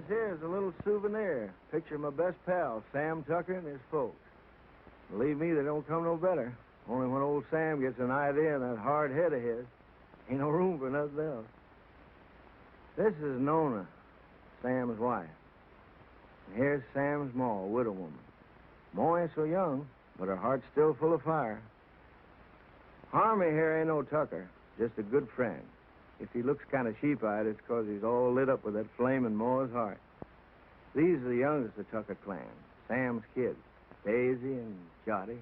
This here is a little souvenir. Picture of my best pal, Sam Tucker, and his folks. Believe me, they don't come no better. Only when old Sam gets an idea in that hard head of his, ain't no room for nothing else. This is Nona, Sam's wife. And here's Sam's ma, a widow woman. Ma ain't so young, but her heart's still full of fire. Harvey here ain't no Tucker, just a good friend. If he looks kind of sheep-eyed, it's 'cause he's all lit up with that flame in Ma's heart. These are the youngest of Tucker clan, Sam's kids, Daisy and Jotty.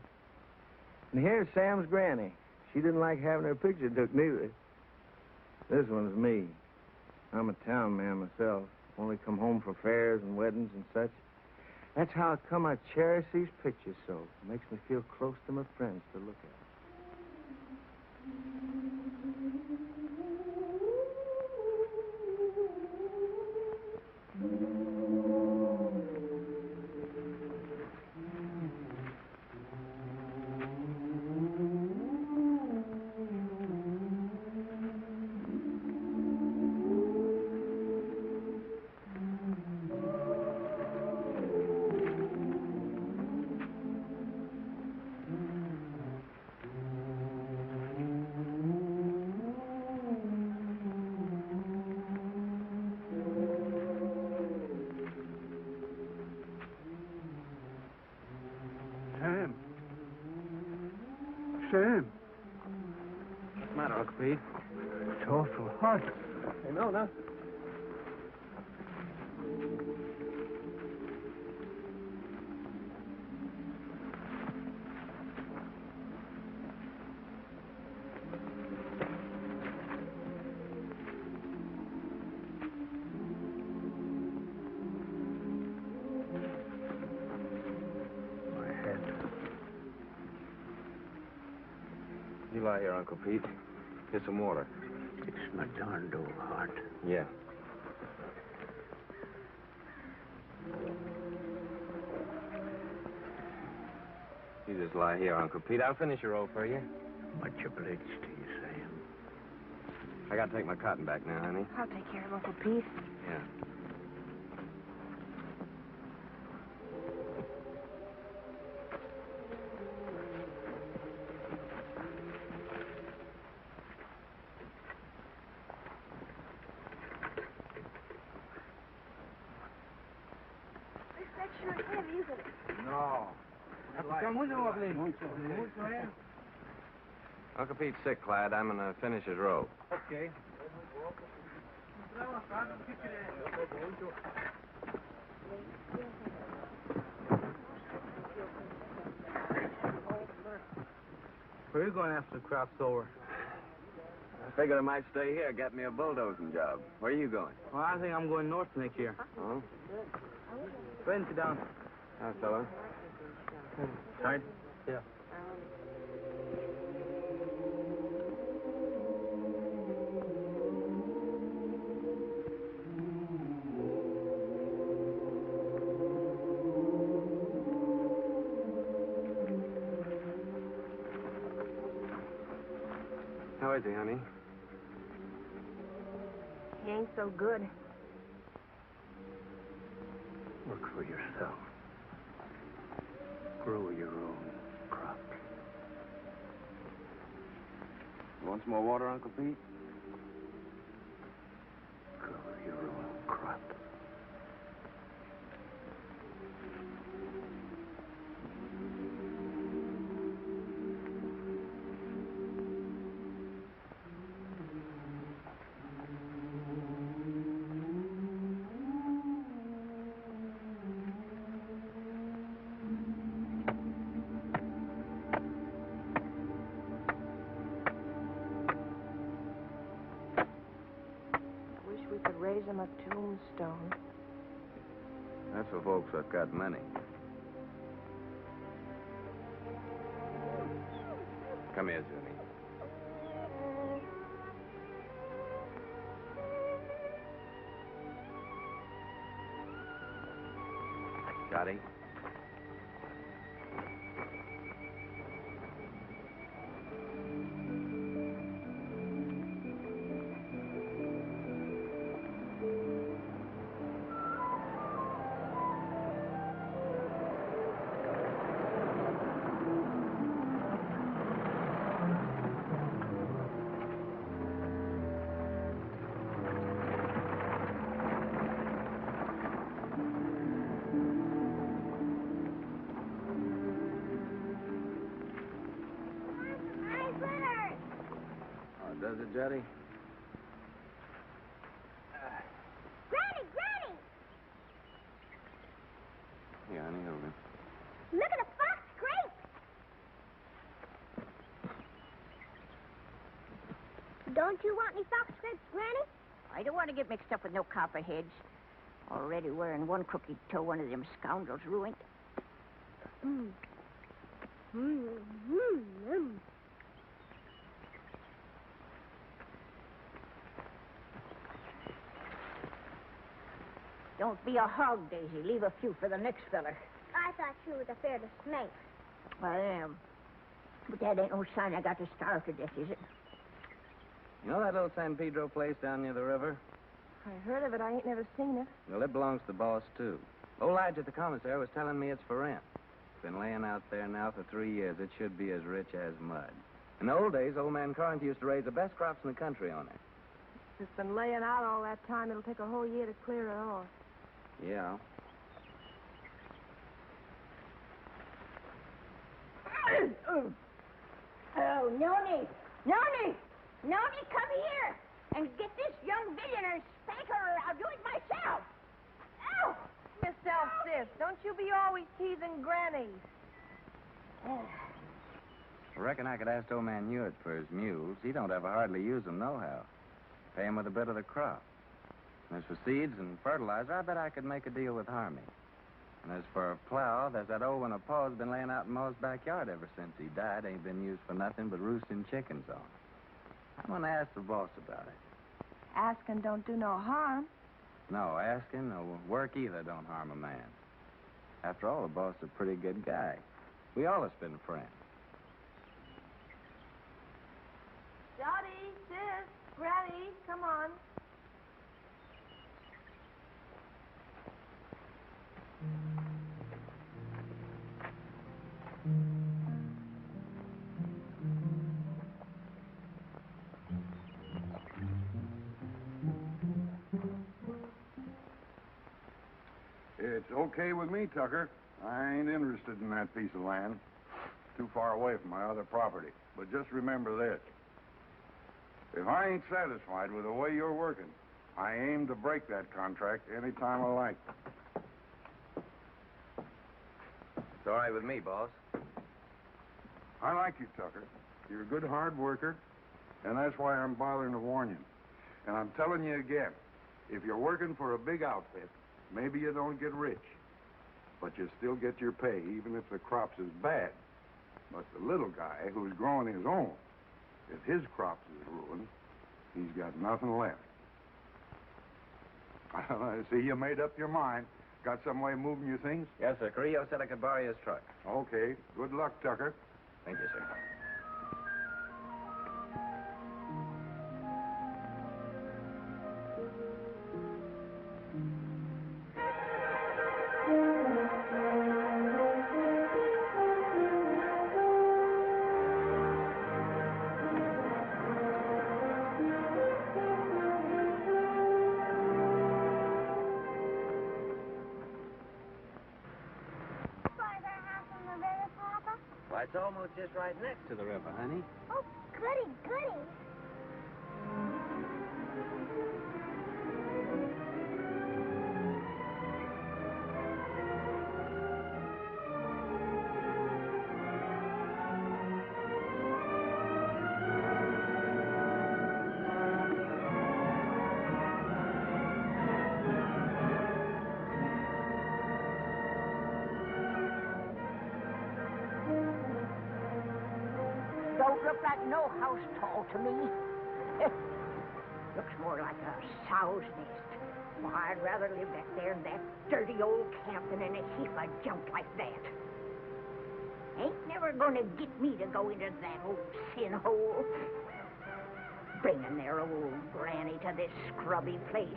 And here's Sam's granny. She didn't like having her picture took neither. This one's me. I'm a town man myself. Only come home for fairs and weddings and such. That's how it come I cherish these pictures so. It makes me feel close to my friends to look at. Sam. What's the matter, Uncle Pete? It's awful hot. Hey, Nona. You lie here, Uncle Pete. Get some water. It's my darned old heart. Yeah. You just lie here, Uncle Pete. I'll finish your roll for you. Much obliged to you, Sam. I gotta take my cotton back now, honey. I'll take care of Uncle Pete. Yeah. That's sure heavy, isn't it? No. Uncle Pete's sick, Clyde. I'm gonna finish his roll. Okay. Where are you going after the crop's over? I figured I might stay here, get me a bulldozing job. Where are you going? Well, I think I'm going north next year. Oh? Go ahead and sit down. Hi, fella. Tired? Yeah. How is he, honey? He ain't so good. Work for yourself. Grow your own crops. You want some more water, Uncle Pete? Grow your own crop. We could raise him a tombstone. That's for folks that got money. Come here, Zuni. Jotty? Daddy. Granny, Granny! Here, honey, hold it. Look at the fox grapes! Don't you want any fox grapes, Granny? I don't want to get mixed up with no copperheads. Already wearing one crooked toe, one of them scoundrels ruined. Mmm. Mmm. Mmm. Mmm. Don't be a hog, Daisy. Leave a few for the next feller. I thought you was afraid of snakes. I am. But that ain't no sign I got to starve to death, is it? You know that little San Pedro place down near the river? I heard of it. I ain't never seen it. Well, it belongs to the boss, too. Old Lige at the commissary was telling me it's for rent. It's been laying out there now for 3 years. It should be as rich as mud. In the old days, old man Corinth used to raise the best crops in the country on it. It's been laying out all that time. It'll take a whole year to clear it off. Yeah. Oh, Noni! Noni! Noni, come here and get this young villain and spank her, or I'll do it myself. Ow! Miss Sis, don't you be always teasing Granny. I reckon I could ask old man Hewitt for his mules. He don't ever hardly use them nohow. Pay him with a bit of the crop. And as for seeds and fertilizer, I bet I could make a deal with Harmony. And as for a plow, there's that old one of Pa's been laying out in Ma's backyard ever since he died. Ain't been used for nothing but roosting chickens on. I'm going to ask the boss about it. Asking don't do no harm. No, asking or work either don't harm a man. After all, the boss is a pretty good guy. We all have been friends. Dottie, Sis, Granny, come on. It's okay with me, Tucker. I ain't interested in that piece of land. Too far away from my other property. But just remember this. If I ain't satisfied with the way you're working, I aim to break that contract any time I like. It's all right with me, boss. I like you, Tucker. You're a good hard worker, and that's why I'm bothering to warn you. And I'm telling you again, if you're working for a big outfit, maybe you don't get rich, but you still get your pay, even if the crops is bad. But the little guy who's growing his own, if his crops is ruined, he's got nothing left. I see you made up your mind. Got some way of moving your things? Yes, sir. Carrillo said I could borrow his truck. Okay. Good luck, Tucker. Thank you, sir. Why, it's almost just right next to the river, honey. Oh, goody, goody. Don't look like no house tall to me. Looks more like a sow's nest. Well, I'd rather live back there in that dirty old camp than in a heap of junk like that. Ain't never gonna get me to go into that old sin hole. Bringing their old granny to this scrubby place.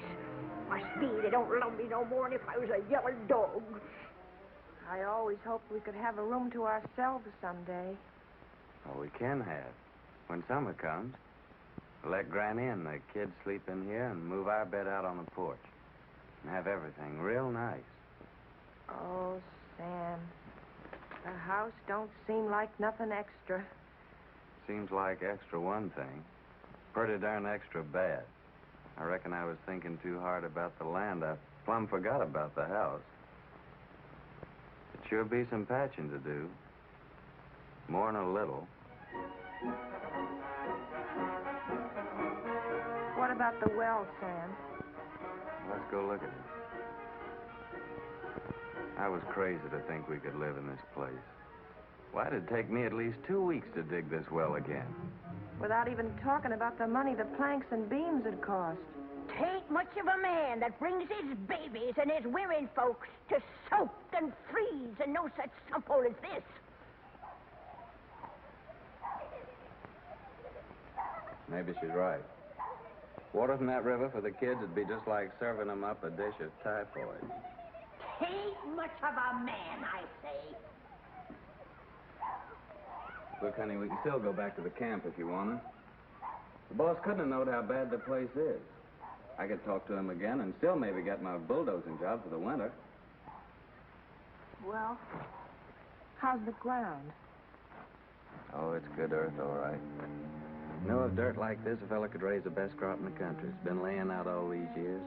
Must be they don't love me no more than if I was a yellow dog. I always hoped we could have a room to ourselves someday. Oh, we can have. When summer comes, we'll let Granny and the kids sleep in here and move our bed out on the porch. And have everything real nice. Oh, Sam. The house don't seem like nothing extra. Seems like extra one thing. Pretty darn extra bad. I reckon I was thinking too hard about the land. I plumb forgot about the house. It sure be some patching to do. More'n a little. What about the well, Sam? Let's go look at it. I was crazy to think we could live in this place. Why did it take me at least 2 weeks to dig this well again? Without even talking about the money the planks and beams had cost. Tain't much of a man that brings his babies and his women folks to soak and freeze and no such sump-hole as this. Maybe she's right. Water from that river for the kids would be just like serving them up a dish of typhoid. Tain't much of a man, I say. Look, honey, we can still go back to the camp if you want to. The boss couldn't have known how bad the place is. I could talk to him again and still maybe get my bulldozing job for the winter. Well, how's the ground? Oh, it's good earth, all right. You know, if dirt like this, a fella could raise the best crop in the country. It's been laying out all these years.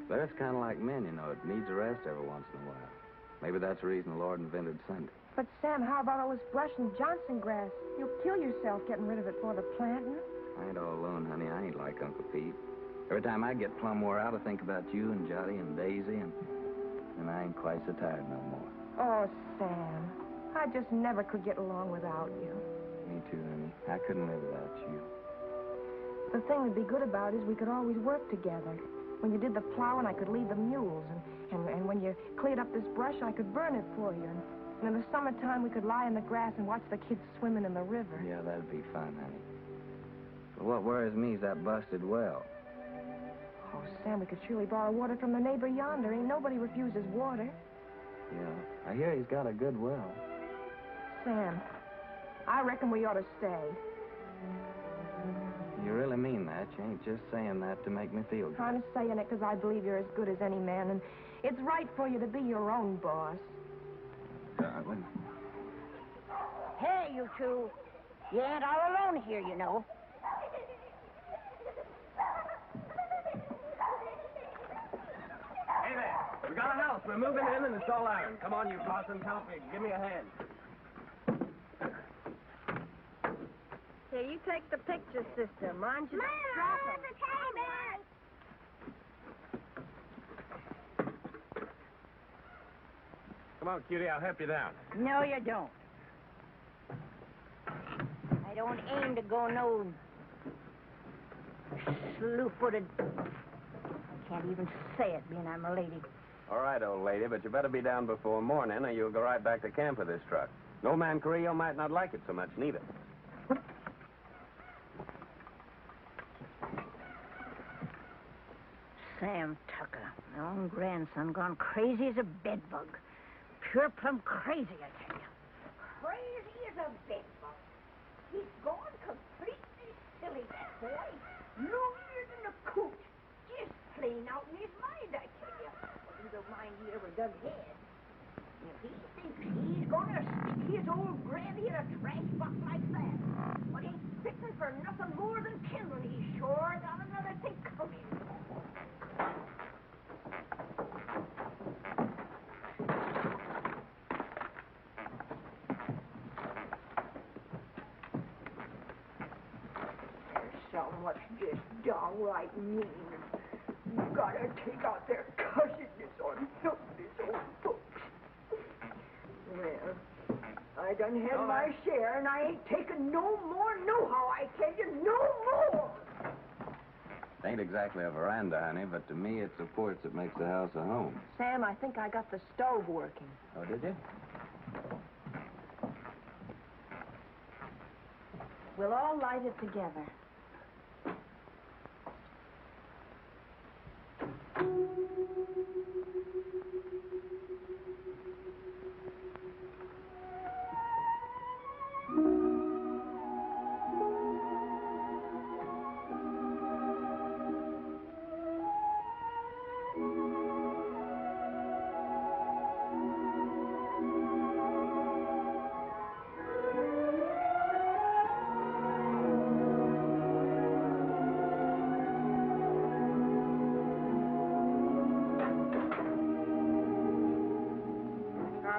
But it's kind of like men, you know. It needs a rest every once in a while. Maybe that's the reason the Lord invented Sunday. But, Sam, how about all this brush and Johnson grass? You'll kill yourself getting rid of it for the planting. I ain't all alone, honey. I ain't like Uncle Pete. Every time I get plumb wore out, I think about you and Jotty and Daisy, and I ain't quite so tired no more. Oh, Sam, I just never could get along without you. Me too, honey. I couldn't live without you. The thing that'd be good about it is we could always work together. When you did the plowing, I could lead the mules, and when you cleared up this brush, I could burn it for you. And in the summertime, we could lie in the grass and watch the kids swimming in the river. Yeah, that'd be fun, honey. But what worries me is that busted well. Oh, Sam, we could surely borrow water from the neighbor yonder. Ain't nobody refuses water. Yeah, I hear he's got a good well. Sam, I reckon we ought to stay. You really mean that? You ain't just saying that to make me feel good. I'm saying it because I believe you're as good as any man, and it's right for you to be your own boss. Darling. Hey, you two. You ain't all alone here, you know. Hey there. We got a house. We're moving in, and it's all iron. Come on, you Parsons. Help me. Give me a hand. Here, you take the picture, sister. Mind you don't drop 'em. Come on, cutie. I'll help you down. No, you don't. I don't aim to go no slew-footed. I can't even say it, being I'm a lady. All right, old lady, but you better be down before morning, or you'll go right back to camp with this truck. No man Carrillo might not like it so much, neither. Sam Tucker, my own grandson, gone crazy as a bedbug. Pure plumb crazy, I tell you. Crazy as a bedbug. He's gone completely silly, that boy. Longer than a coot. Just plain out in his mind, I tell you. Well, you don't mind he ever dug head. If he thinks he's gonna stick his old granny in a trash box like that, but he's fitting for nothing more than kindling. He's sure got another thing coming. What's just downright mean. You gotta take out their cussedness on helpless old folks. Well, I done had my share, and I ain't taking no more nohow, I tell you, no more. It ain't exactly a veranda, honey, but to me it's the porch that makes the house a home. Sam, I think I got the stove working. Oh, did you? We'll all light it together.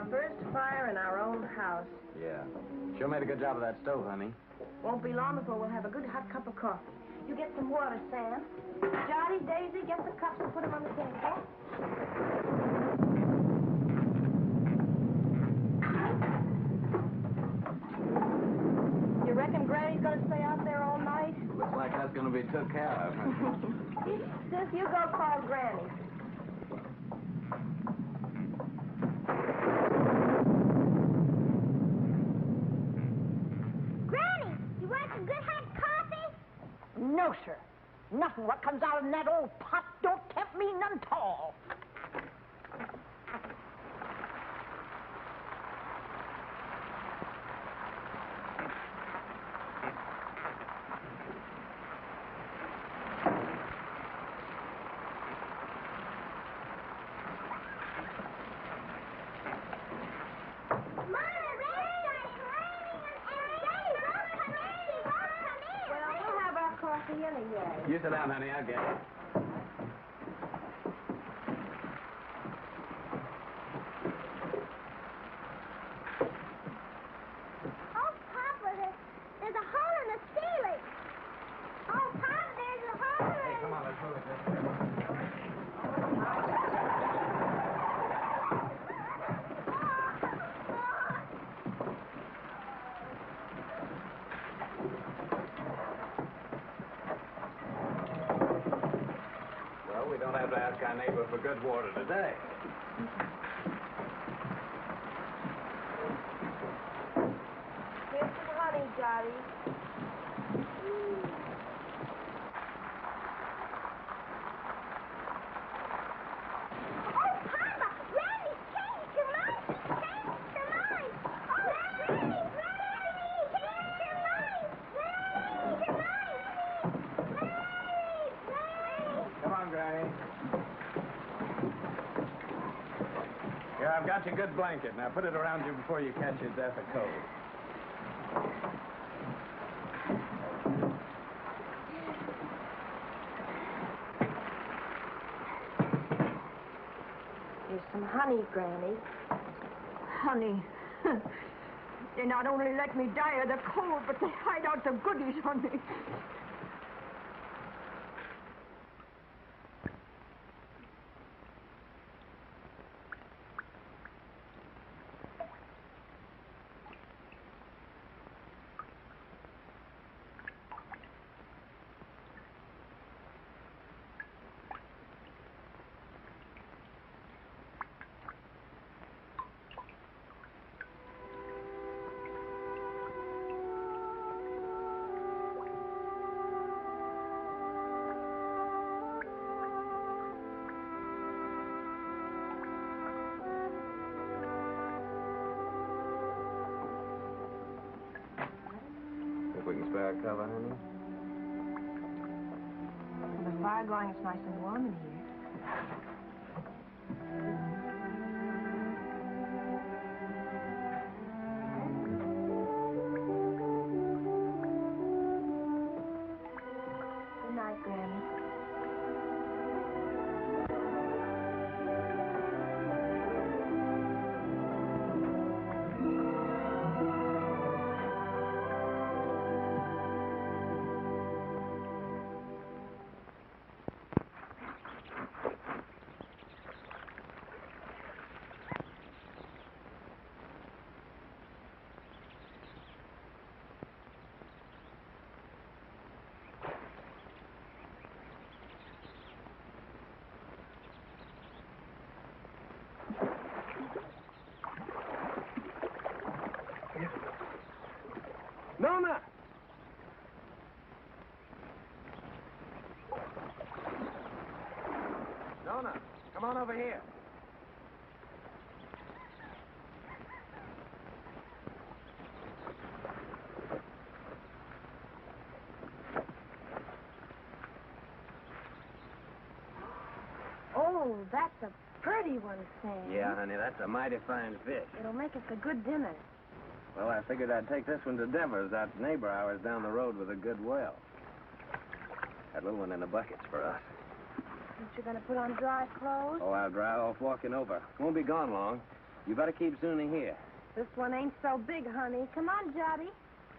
first fire in our own house. Yeah. Sure made a good job of that stove, honey. Won't be long before we'll have a good hot cup of coffee. You get some water, Sam. Johnny, Daisy, get the cups and put them on the table. You reckon Granny's gonna stay out there all night? Looks like that's gonna be took care of. Sis, you go call Granny. Granny, you want some good hot coffee? No, sir. Nothing what comes out in that old pot don't tempt me none at all. Well, we'll have our coffee anyway. You sit down, honey. I'll get it. Oh, Papa, there's a hole in the ceiling. Oh, Papa, there's a hole in Hey, come on, let's move it. Well, we don't have to ask our neighbor for good water today. Here's some honey, Johnny. Oh, Papa, Granny's changed her mind. Changed her mind. Oh, Granny, changed her mind. Changed her mind. Come on, Granny. Here, I've got your good blanket. Now put it around you before you catch your death of cold. Here's some honey, Granny. Honey, they not only let me die of the cold, but they hide out the goodies on me. Think we can spare a cover, honey? With the fire going, it's nice and warm in here. Good night, Granny. Nona! Nona, come on over here. Oh, that's a pretty one, Sam. Yeah, honey, that's a mighty fine fish. It'll make us a good dinner. Well, I figured I'd take this one to Devers, that neighbor ours down the road with a good well. That little one in the bucket's for us. Aren't you going to put on dry clothes? Oh, I'll dry off walking over. Won't be gone long. You better keep Zuni here. This one ain't so big, honey. Come on, Jobby.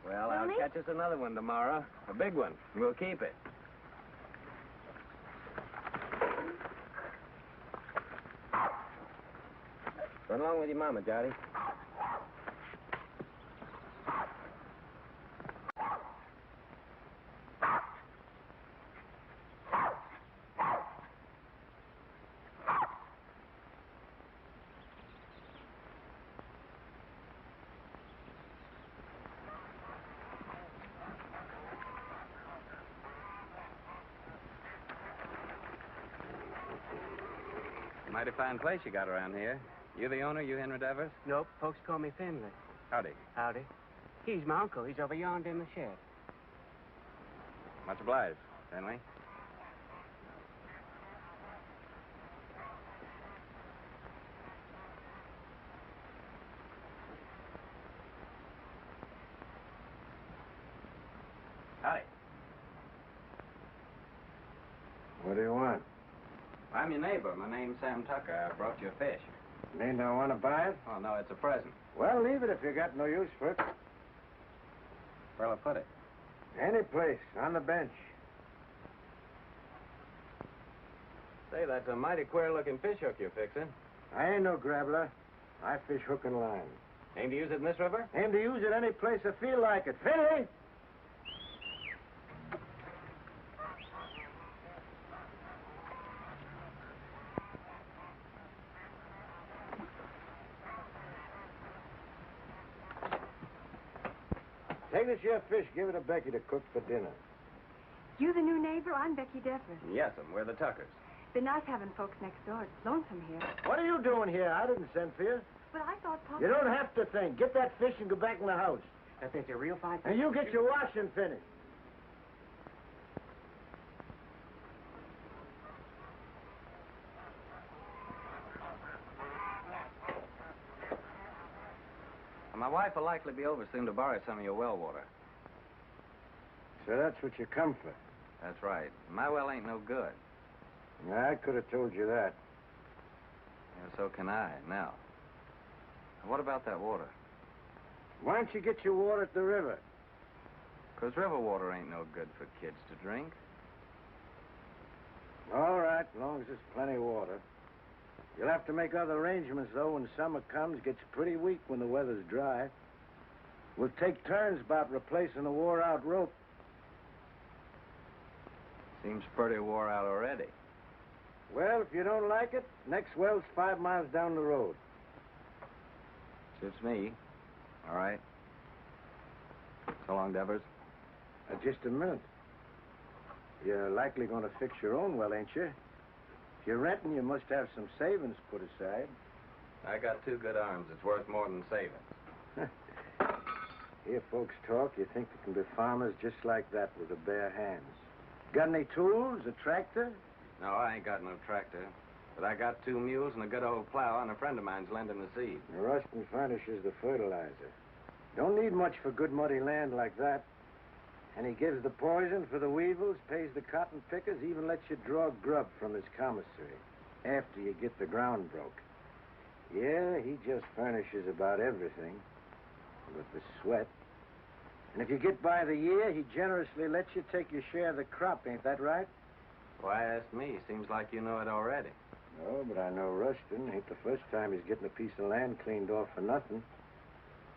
Well, I'll Zuni? catch us another one tomorrow. A big one. We'll keep it. Run along with your mama, Jody. Mighty fine place you got around here. You the owner, you Henry Devers? Nope, folks call me Finley. Howdy. Howdy. He's my uncle. He's over yonder in the shed. Much obliged, Finley. Howdy. What do you want? I'm your neighbor. My name's Sam Tucker. I brought you a fish. Mean I want to buy it? Oh, no, it's a present. Well, leave it if you got no use for it. Where'll I put it? Any place, on the bench. Say, that's a mighty queer-looking fish hook you're fixing. I ain't no grabbler. I fish hook and line. Aim to use it in this river? Aim to use it any place I feel like it. Finley! Take this here fish, give it to Becky to cook for dinner. You the new neighbor? I'm Becky Devers. Yes'm, we're the Tuckers. Been nice having folks next door. It's lonesome here. What are you doing here? I didn't send for you. But I thought Papa... You don't have to think. Get that fish and go back in the house. That thing's a real fine fish. And you get your washing finished. My wife will likely be over soon to borrow some of your well water. So that's what you come for. That's right. My well ain't no good. I could have told you that. Yeah, so can I. Now, what about that water? Why don't you get your water at the river? 'Cause river water ain't no good for kids to drink. All right, as long as there's plenty of water. You'll have to make other arrangements, though, when summer comes. Gets pretty weak when the weather's dry. We'll take turns about replacing the wore-out rope. Seems pretty wore out already. Well, if you don't like it, next well's 5 miles down the road. Suits me. All right. So long, Devers. Just a minute. You're likely going to fix your own well, ain't you? If you're renting, you must have some savings put aside. I got 2 good arms. It's worth more than savings. Hear folks talk, you think they can be farmers just like that with their bare hands. Got any tools, a tractor? No, I ain't got no tractor. But I got 2 mules and a good old plow, and a friend of mine's lending the seed. Rustin furnishes the fertilizer. Don't need much for good muddy land like that. And he gives the poison for the weevils, pays the cotton pickers, even lets you draw grub from his commissary after you get the ground broke. Yeah, he just furnishes about everything but the sweat. And if you get by the year, he generously lets you take your share of the crop, ain't that right? Why ask me? Seems like you know it already. No, but I know Rustin. Ain't the first time he's getting a piece of land cleaned off for nothing.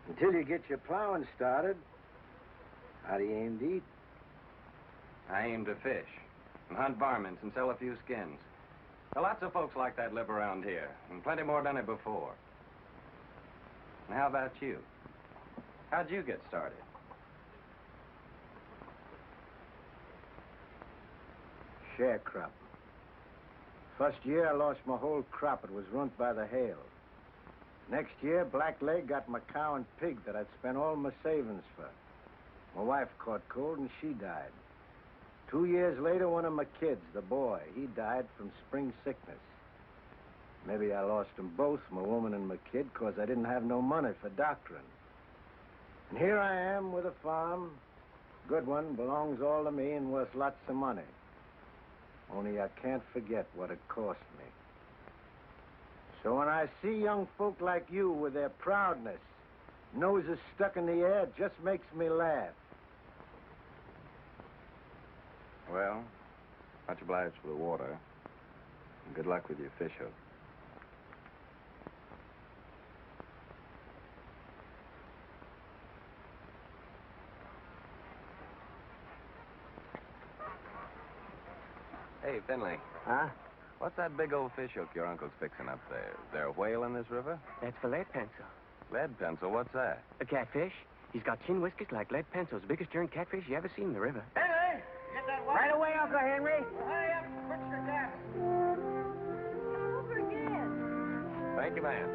Until you get your plowing started, how do you aim to eat? I aim to fish and hunt varmints and sell a few skins. There are lots of folks like that live around here, and plenty more done it before. And how about you? How'd you get started? Sharecropping. First year, I lost my whole crop. It was ruined by the hail. Next year, Blackleg got my cow and pig that I'd spent all my savings for. My wife caught cold and she died. 2 years later, one of my kids, the boy, he died from spring sickness. Maybe I lost them both, my woman and my kid, because I didn't have no money for doctoring. And here I am with a farm. Good one, belongs all to me and worth lots of money. Only I can't forget what it cost me. So when I see young folk like you with their proudness, noses stuck in the air, it just makes me laugh. Well, much obliged for the water. And good luck with your fish hook. Hey, Finley. Huh? What's that big old fish hook your uncle's fixing up there? Is there a whale in this river? That's for lead pencil. Lead pencil? What's that? A catfish. He's got chin whiskers like lead pencils. Biggest darn catfish you ever seen in the river. Henry! Get that water. Right away, Uncle Henry. Hurry up, fix your gas. Over again. Thank you, man.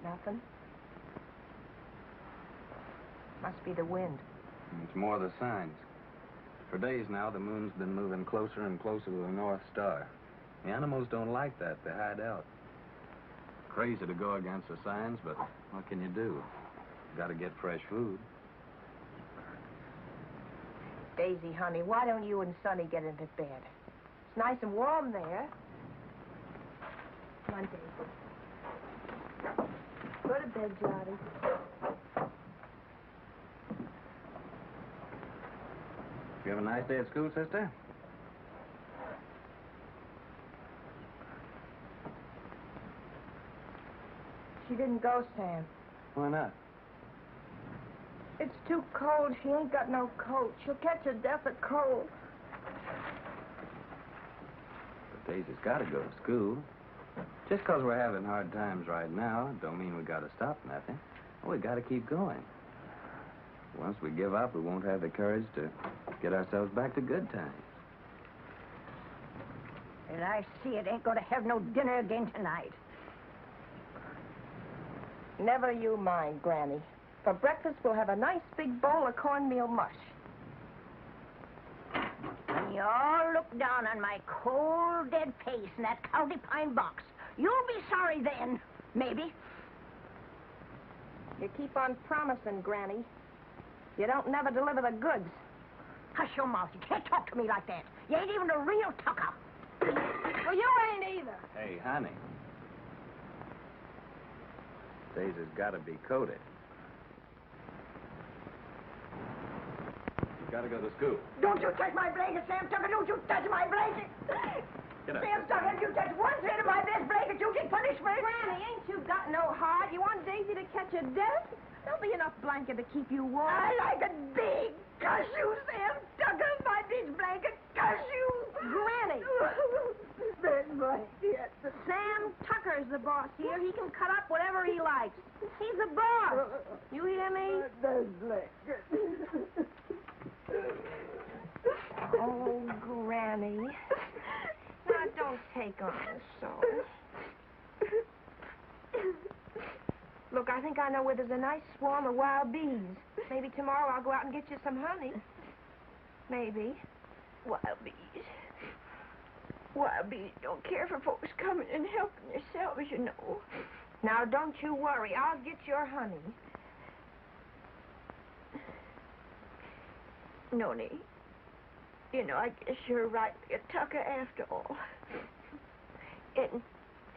Nothing? Must be the wind. It's more the signs. For days now, the moon's been moving closer and closer to the North Star. The animals don't like that. They hide out. Crazy to go against the signs, but what can you do? Got to get fresh food. Daisy, honey, why don't you and Sonny get into bed? It's nice and warm there. Come on, Daisy. Go to bed, Johnny. You have a nice day at school, sister? She didn't go, Sam. Why not? It's too cold. She ain't got no coat. She'll catch a death of cold. But Daisy's got to go to school. Just 'cause we're having hard times right now, don't mean we got to stop nothing. We got to keep going. Once we give up, we won't have the courage to get ourselves back to good times. And I see it ain't going to have no dinner again tonight. Never you mind, Granny. For breakfast, we'll have a nice big bowl of cornmeal mush. When you all look down on my cold, dead face in that county pine box, you'll be sorry then, maybe. You keep on promising, Granny. You don't never deliver the goods. Hush your mouth. You can't talk to me like that. You ain't even a real tucker. Well, you ain't either. Hey, honey. Daisy's got to be coated. You got to go to school. Don't you touch my blanket, Sam Tucker. Don't you touch my blanket. Get up. Sam Tucker, if you touch one thread of my best blanket, you get punishment. Granny, ain't you got no heart? You want Daisy to catch a death? There'll be enough blanket to keep you warm. I like it big. Cuss you, Sam Tucker. My big blanket. Cuss you. Granny. Big blanket. Sam Tucker's the boss here. He can cut up whatever he likes. He's the boss. You hear me? Big blanket. Oh, Granny. Now, don't take on so. Look, I think I know where there's a nice swarm of wild bees. Maybe tomorrow I'll go out and get you some honey. Maybe. Wild bees. Wild bees don't care for folks coming and helping themselves, you know. Now, don't you worry. I'll get your honey. Noni, you know, I guess you're right, a Tucker after all. And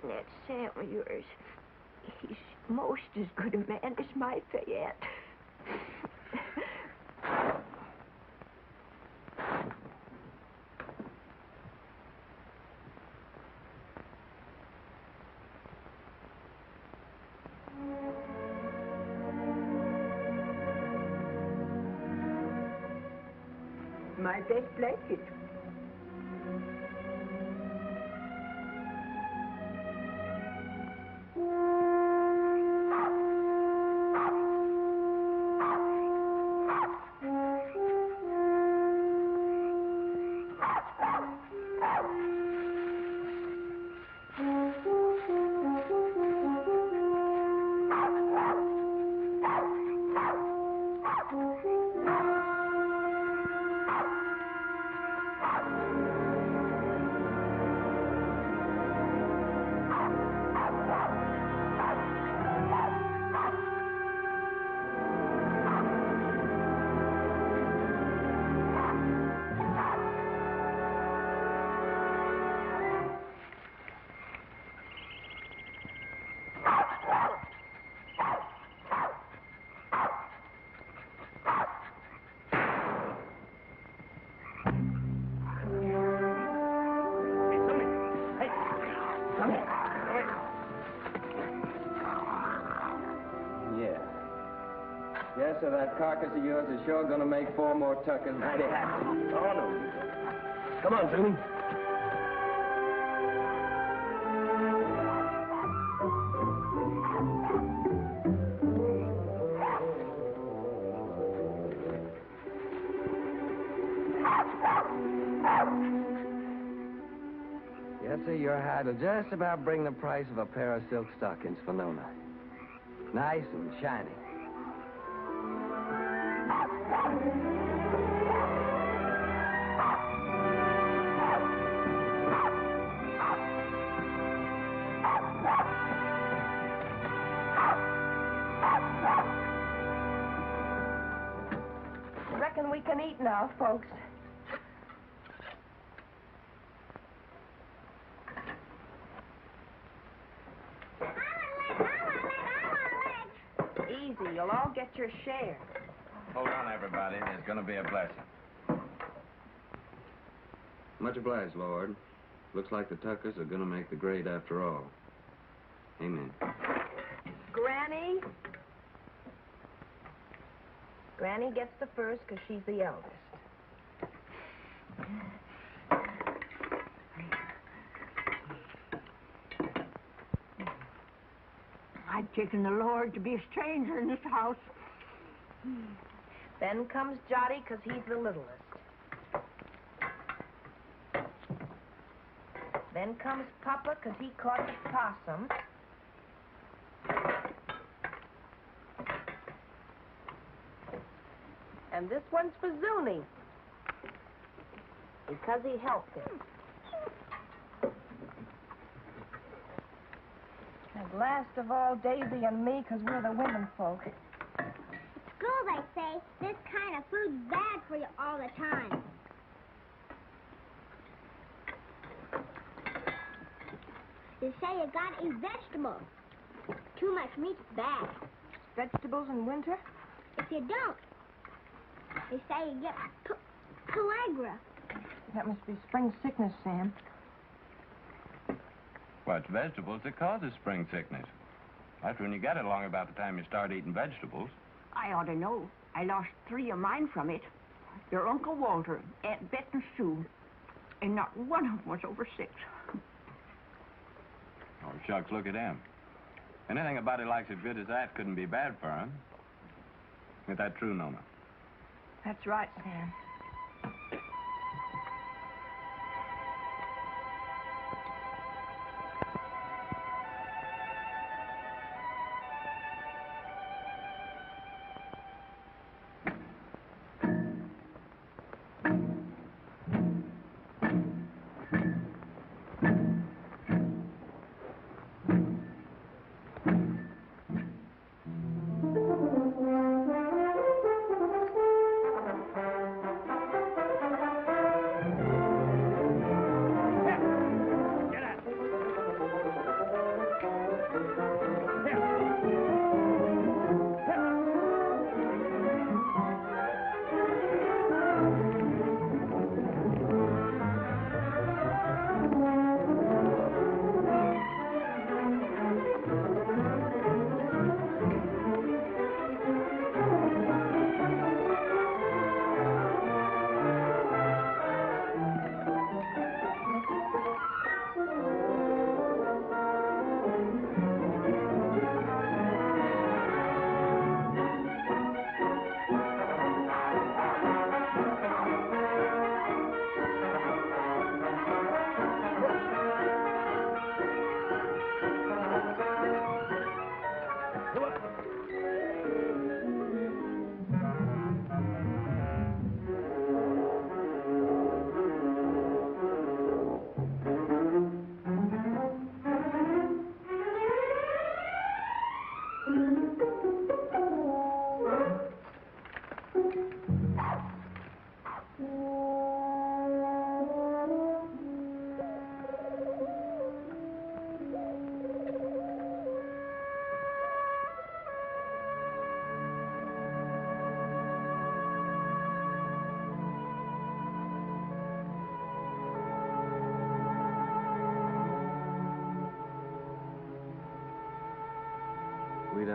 that Sam of yours, he's most as good a man as my Fayette. My best blanket. Yeah. Yes, sir, that carcass of yours is sure gonna make 4 more tuckers mighty happy. Oh, no. Come on, Toonie. Yes, sir, your hide will just about bring the price of a pair of silk stockings for Nona. Nice and shiny. Reckon we can eat now, folks. Easy, you'll all get your share. Hold on, everybody. There's going to be a blessing. Much obliged, Lord. Looks like the Tuckers are going to make the grade after all. Amen. Granny? Granny gets the first because she's the eldest. I've taken the Lord to be a stranger in this house. Then comes Jotty because he's the littlest. Then comes Papa because he caught the possum. And this one's for Zuni because he helped him. And last of all, Daisy and me because we're the women folk. At school, they say this kind of food's bad for you all the time. They say you gotta eat vegetables. Too much meat's bad. Vegetables in winter? If you don't, they say you get pellagra. That must be spring sickness, Sam. Well, it's vegetables that causes spring sickness. That's when you get it along about the time you start eating vegetables. I ought to know. I lost 3 of mine from it. Your Uncle Walter, Aunt Bet and Sue. And not one of them was over 6. Oh, shucks, look at him. Anything a body likes as good as that couldn't be bad for him. Ain't that true, Nona? That's right, Sam.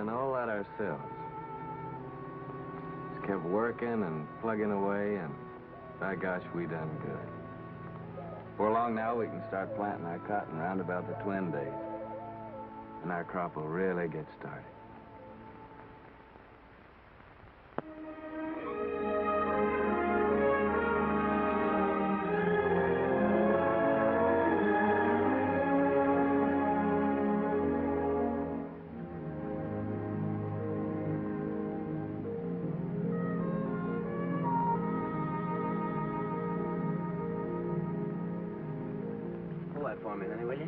done all that ourselves. Just kept working and plugging away, and by gosh, we done good. Before long now, we can start planting our cotton round about the twin days. And our crop will really get started. Pull that for me, honey, will you?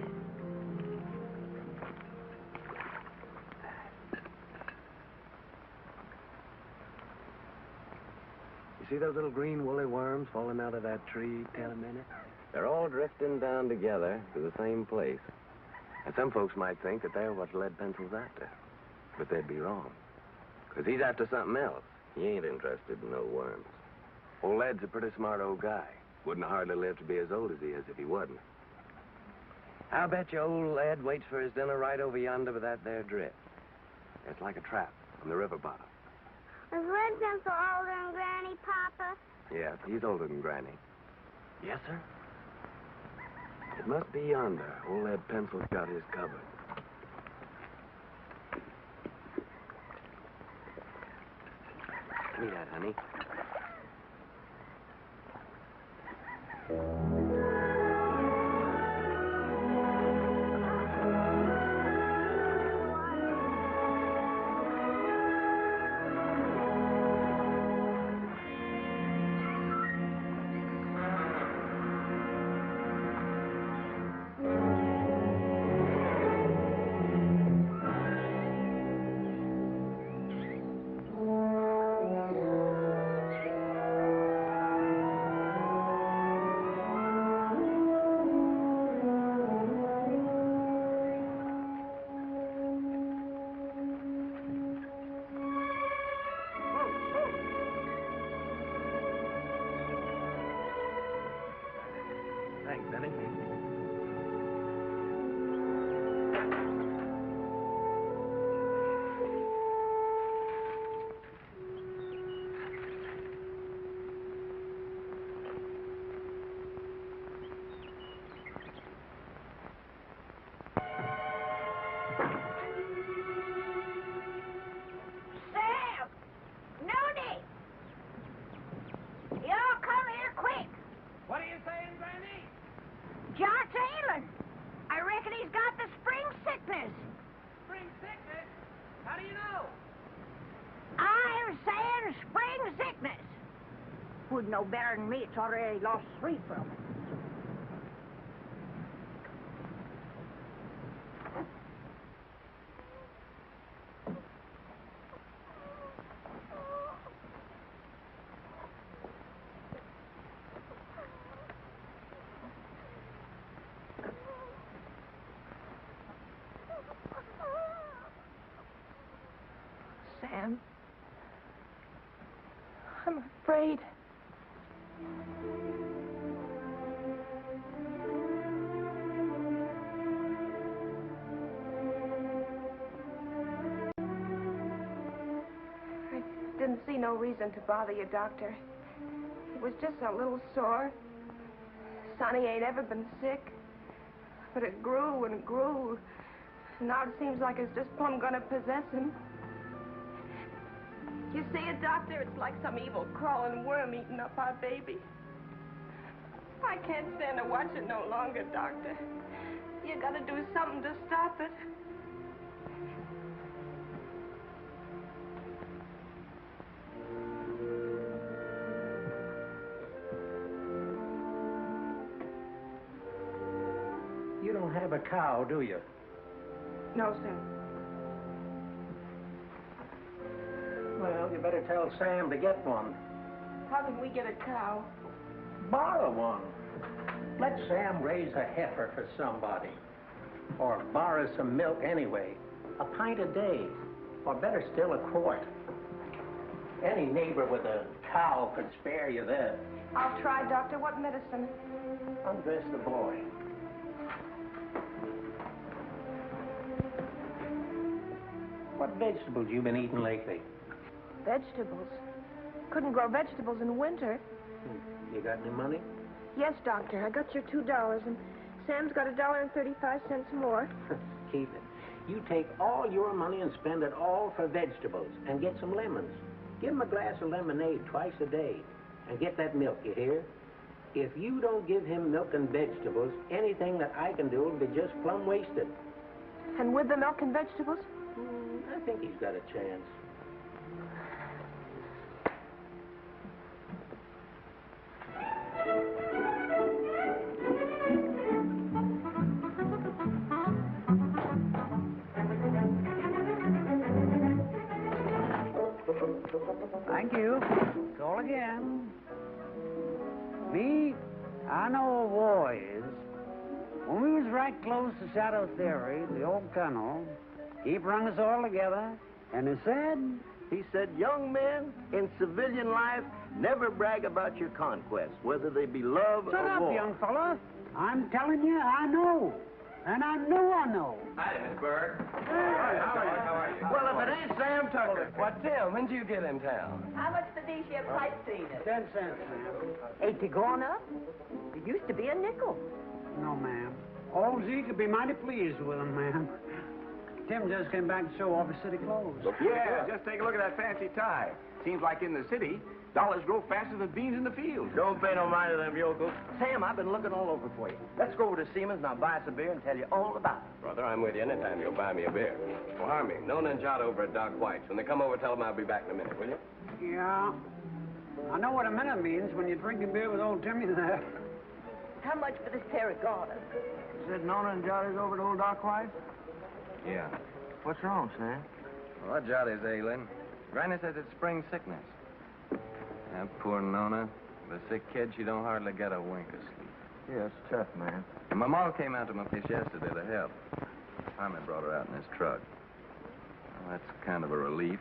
You see those little green woolly worms falling out of that tree? Tell a minute. They're all drifting down together to the same place. And some folks might think that they're what Lead Pencil's after. But they'd be wrong. Because he's after something else. He ain't interested in no worms. Old Lead's a pretty smart old guy. Wouldn't hardly live to be as old as he is if he wasn't. I'll bet you old Lead waits for his dinner right over yonder with that there drift. It's like a trap on the river bottom. Is Lead Pencil older than Granny, Papa? Yeah, he's older than Granny. Yes, sir? It must be yonder. Old Lead Pencil's got his covered. Give me that, honey. Thanks, Benny. Sam! Noni! Y'all come here quick. What are you saying, Granny? Jock's ailing. I reckon he's got the spring sickness. Spring sickness? How do you know? I'm saying spring sickness. Who'd know better than me? It's already lost 3 from it. Sam. I'm afraid. I didn't see no reason to bother you, Doctor. It was just a little sore. Sonny ain't ever been sick. But it grew and grew. Now it seems like it's just plumb gonna possess him. You see it, Doctor? It's like some evil crawling worm eating up our baby. I can't stand to watch it no longer, Doctor. You gotta do something to stop it. You don't have a cow, do you? No, sir. Well, you better tell Sam to get one. How can we get a cow? Borrow one. Let Sam raise a heifer for somebody. Or borrow some milk anyway. A pint a day. Or better still, a quart. Any neighbor with a cow could spare you that. I'll try, Doctor. What medicine? Undress the boy. what vegetables you been eating lately? Vegetables? Couldn't grow vegetables in winter. You got any money? Yes, Doctor. I got your $2, and Sam's got $1.35 more. Keep it. You take all your money and spend it all for vegetables, and get some lemons. Give him a glass of lemonade twice a day, and get that milk, you hear? If you don't give him milk and vegetables, anything that I can do will be just plumb wasted. And with the milk and vegetables? I think he's got a chance. Thank you. Call again. Me, I know a war is. When we was right close to Shadow Theory, the old colonel, he brung us all together, and he said... He said, young men in civilian life, never brag about your conquests, whether they be love Shut or up, war. young fella. I'm telling you, I know. And I know. Hi, Miss Burke. Hi, how are you? Well, if it ain't Sam Tucker. What, Tim? When did you get in town? How much for these here pipe cleaners? 10 cents, ma'am. Ain't they gone up? It used to be a nickel. No, ma'am. All Zeke could be mighty pleased with them, ma'am. Tim just came back to show off his city clothes. Yeah, just take a look at that fancy tie. Seems like in the city, dollars grow faster than beans in the field. Don't pay no mind to them yokels. Sam, I've been looking all over for you. Let's go over to Seaman's and I'll buy us a beer and tell you all about it. Brother, I'm with you anytime you'll buy me a beer. Well, Harmy, Nona and Jot over at Doc White's. When they come over, tell them I'll be back in a minute, will you? Yeah. I know what a minute means when you're drinking beer with old Timmy there. How much for this pair of garters? Said Nona and Johnny's over to old Doc White? Yeah. What's wrong, Sam? Well, Jotty's ailing. Granny says it's spring sickness. That poor Nona. The sick kid, she don't hardly get a wink of sleep. Yeah, it's tough, man. And my ma came out to my place yesterday to help. Harmy brought her out in his truck. Well, that's kind of a relief.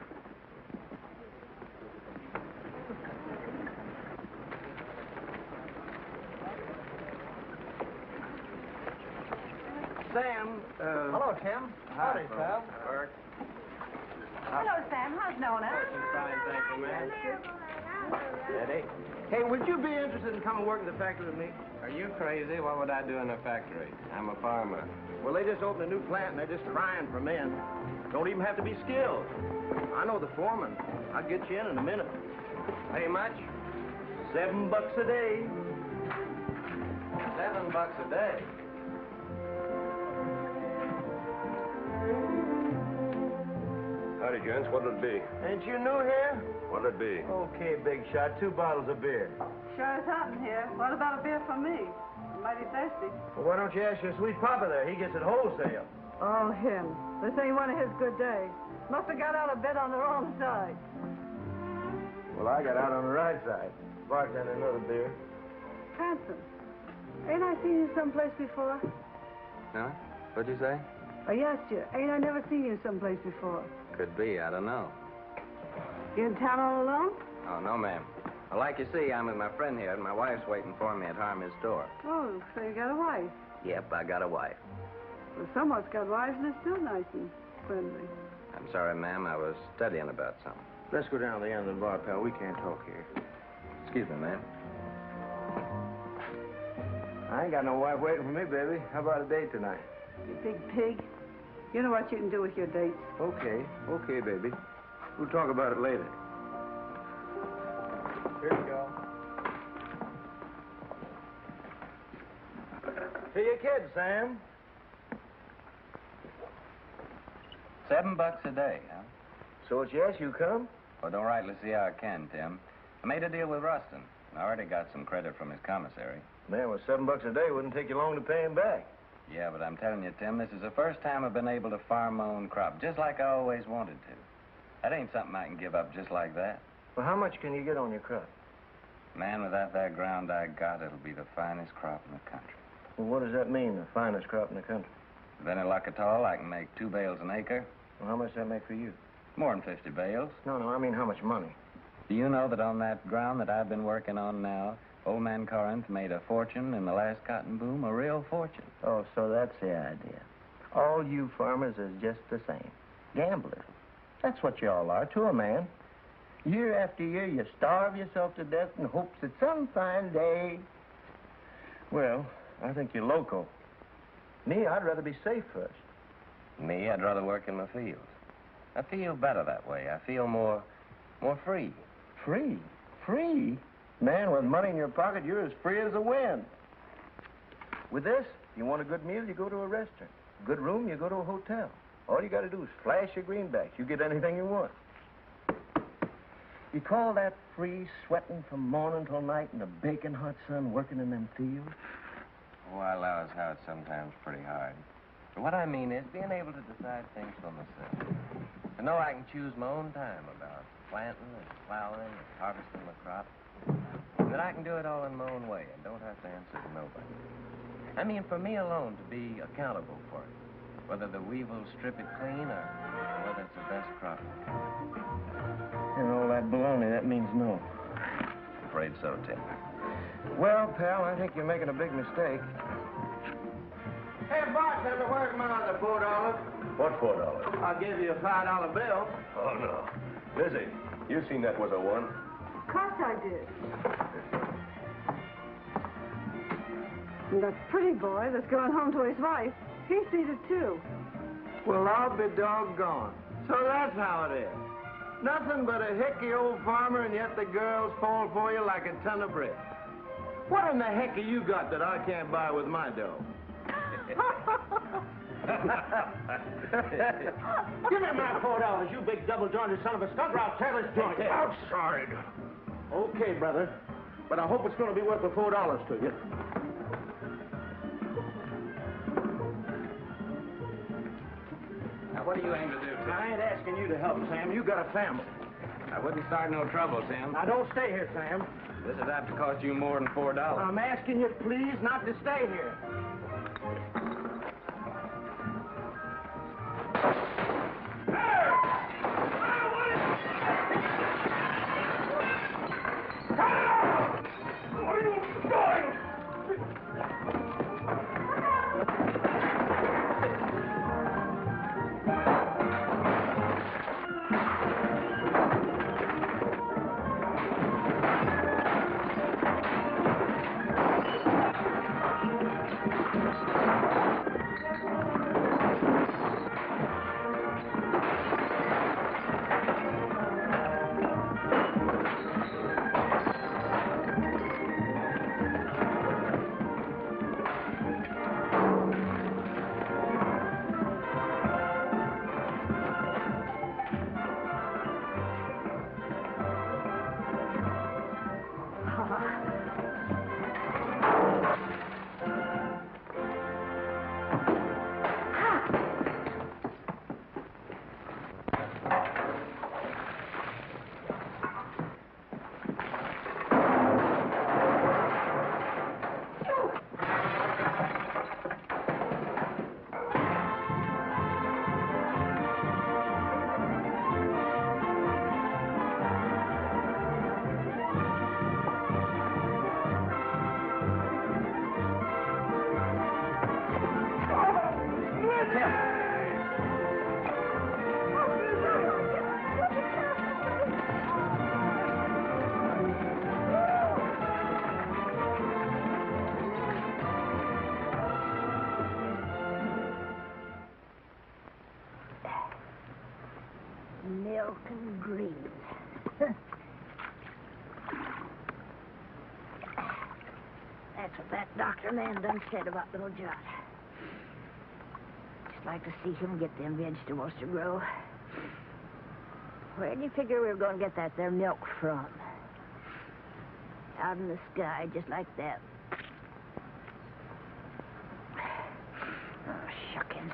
Sam, Hello, Tim. Howdy, pal. Burke. Hello, Sam. How's Nona? Fine, thank you, ma'am. Eddie. Hey, would you be interested in coming work in the factory with me? Are you crazy? What would I do in a factory? I'm a farmer. Well, they just opened a new plant and they're just crying for men. Don't even have to be skilled. I know the foreman. I'll get you in a minute. Pay much? $7 a day. $7 a day. Howdy, gents. What'll it be? Ain't you new here? What'll it be? Okay, big shot. 2 bottles of beer. Sure is hot in here. What about a beer for me? I'm mighty thirsty. Well, why don't you ask your sweet papa there? He gets it wholesale. Oh, him. This ain't one of his good days. Must have got out of bed on the wrong side. Well, I got out on the right side. Bartender, another beer. Handsome. Ain't I seen you someplace before? Huh? What'd you say? I asked you. Ain't I never seen you someplace before? Could be. I don't know. You in town all alone? Oh, no, ma'am. Well, like you see, I'm with my friend here, and my wife's waiting for me at Harmy's store. Oh, so you got a wife. Yep, I got a wife. Well, someone's got wives and they're still nice and friendly. I'm sorry, ma'am. I was studying about something. Let's go down to the end of the bar, pal. We can't talk here. Excuse me, ma'am. I ain't got no wife waiting for me, baby. How about a date tonight? You big pig. You know what you can do with your dates. Okay, baby. We'll talk about it later. Here you go. See you kids, Sam. $7 a day, huh? So it's yes, you come? Well, don't rightly see how I can, Tim. I made a deal with Rustin. I already got some credit from his commissary. Man, with $7 a day, wouldn't take you long to pay him back. Yeah, but I'm telling you, Tim, this is the first time I've been able to farm my own crop, just like I always wanted to. That ain't something I can give up just like that. Well, how much can you get on your crop? Man, with that ground I got, it'll be the finest crop in the country. Well, what does that mean, the finest crop in the country? With any luck at all, I can make 2 bales an acre. Well, how much does that make for you? More than 50 bales. No, I mean how much money? Do you know that on that ground that I've been working on now, old man Corinth made a fortune in the last cotton boom, a real fortune? Oh, so that's the idea. All you farmers is just the same. Gamblers. That's what you all are to a man. Year after year, you starve yourself to death in hopes that some fine day... Well, I think you're loco. Me, I'd rather be safe first. Me, I'd rather work in my fields. I feel better that way. I feel more free. Free? Free? Man, with money in your pocket, you're as free as the wind. With this, you want a good meal, you go to a restaurant. A good room, you go to a hotel. All you got to do is flash your greenbacks. You get anything you want. You call that free, sweating from morning till night in the baking hot sun, working in them fields? Oh, I allow as how it's sometimes pretty hard. But what I mean is being able to decide things for myself. To know I can choose my own time about planting and plowing and harvesting my crop. And that I can do it all in my own way and don't have to answer to nobody. I mean, for me alone to be accountable for it. Whether the weevils strip it clean or whether it's the best crop. And all that baloney, that means no. Afraid so, Tim. Well, pal, I think you're making a big mistake. Hey, bartender, where's my other $4? What $4? I'll give you a $5 bill. Oh, no. Lizzie, you seen that was a one? Of course I did. And that pretty boy that's going home to his wife, he's seen it too. Well, I'll be doggone. So that's how it is. Nothing but a hickey old farmer, and yet the girls fall for you like a ton of bricks. What in the heck have you got that I can't buy with my dough? Give me my $4, you big double-jointed son of a skunk, or I'll tear this joint. Outside. Okay, brother. But I hope it's going to be worth the $4 to you. Now, what do you aim to do, Tim? I ain't asking you to help, Sam. You got a family. I wouldn't start no trouble, Tim. Now, don't stay here, Sam. This is apt to cost you more than $4. I'm asking you, please, not to stay here. What are you doing? Milk and greens. That's what that doctor man done said about little John. Just like to see him get them vegetables to grow. Where do you figure we were going to get that there milk from? Out in the sky, just like that. Oh, shuckins.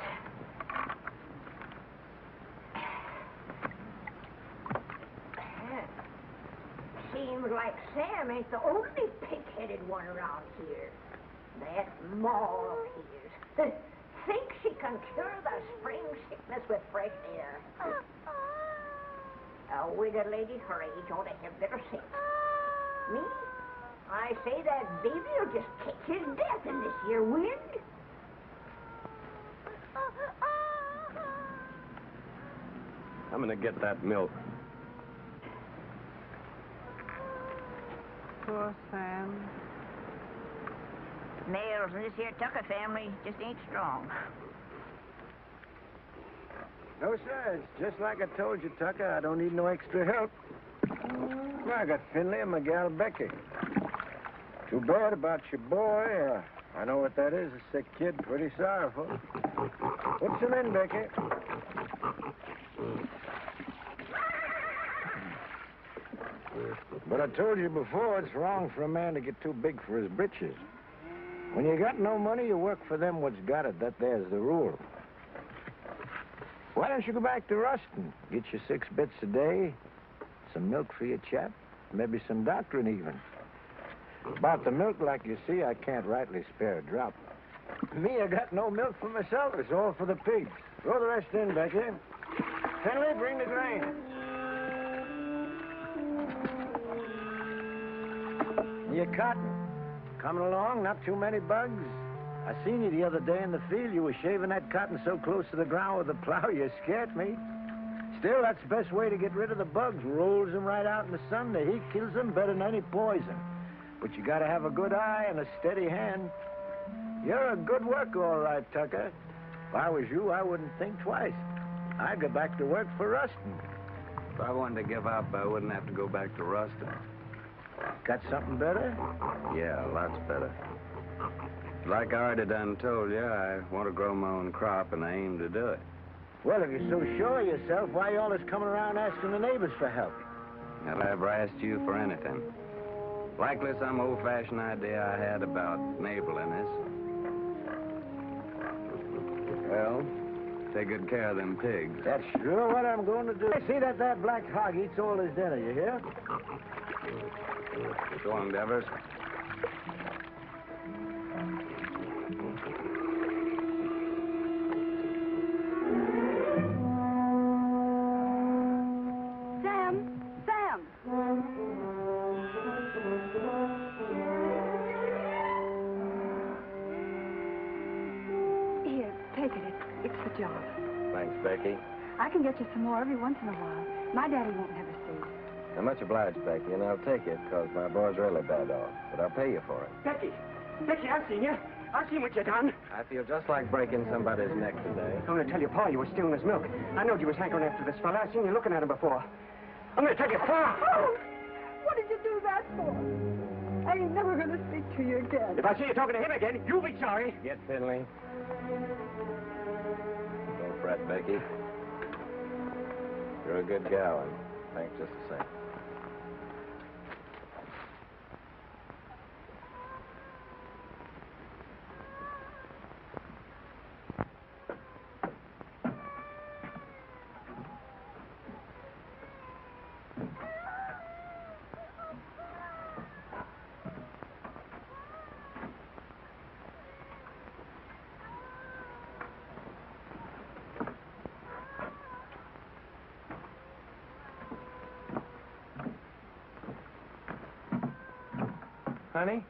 Seems like Sam ain't the only pig-headed one around here. That Ma of his thinks she can cure the spring sickness with fresh air. A widowed lady her age ought to have better sense. Me? I say that baby will just catch his death in this here wind. I'm gonna get that milk. Poor Sam. Nails in this here Tucker family just ain't strong. No, sir. It's just like I told you, Tucker. I don't need no extra help. I got Finley and my gal Becky. Too bad about your boy. I know what that is, a sick kid. Pretty sorrowful. Put some in, Becky. But I told you before, it's wrong for a man to get too big for his britches. When you got no money, you work for them what's got it. That there's the rule. Why don't you go back to Ruston? Get you 6 bits a day, some milk for your chap, maybe some doctrine even. About the milk, like you see, I can't rightly spare a drop. Me, I got no milk for myself. It's all for the pigs. Throw the rest in, Becky. Finley, bring the grain. Your cotton. Coming along, not too many bugs. I seen you the other day in the field. You were shaving that cotton so close to the ground with the plow, you scared me. Still, that's the best way to get rid of the bugs. Rolls them right out in the sun. The heat kills them better than any poison. But you gotta have a good eye and a steady hand. You're a good worker, all right, Tucker. If I was you, I wouldn't think twice. I'd go back to work for Ruston. If I wanted to give up, I wouldn't have to go back to Ruston. Got something better? Yeah, lots better. Like I already done told you, I want to grow my own crop, and I aim to do it. Well, if you're so sure of yourself, why you always coming around asking the neighbors for help? Have I ever asked you for anything? Likely some old-fashioned idea I had about neighborliness. Well, take good care of them pigs. That's sure what I'm going to do. See that black hog eats all his dinner, you hear? So long, Devers. Sam! Here, take it. It's the job. Thanks, Becky. I can get you some more every once in a while. My daddy won't have a seat. I'm much obliged, Becky, and I'll take it, because my boy's really bad off. But I'll pay you for it. Becky, I've seen you. I've seen what you done. I feel just like breaking somebody's neck today. I'm going to tell your pa you were stealing his milk. I knowed you was hankering after this fella. I've seen you looking at him before. I'm going to tell your pa. Oh, what did you do that for? I ain't never going to speak to you again. If I see you talking to him again, you'll be sorry. Get Finley. Don't fret, Becky. You're a good gal, and thanks just the same. Honey?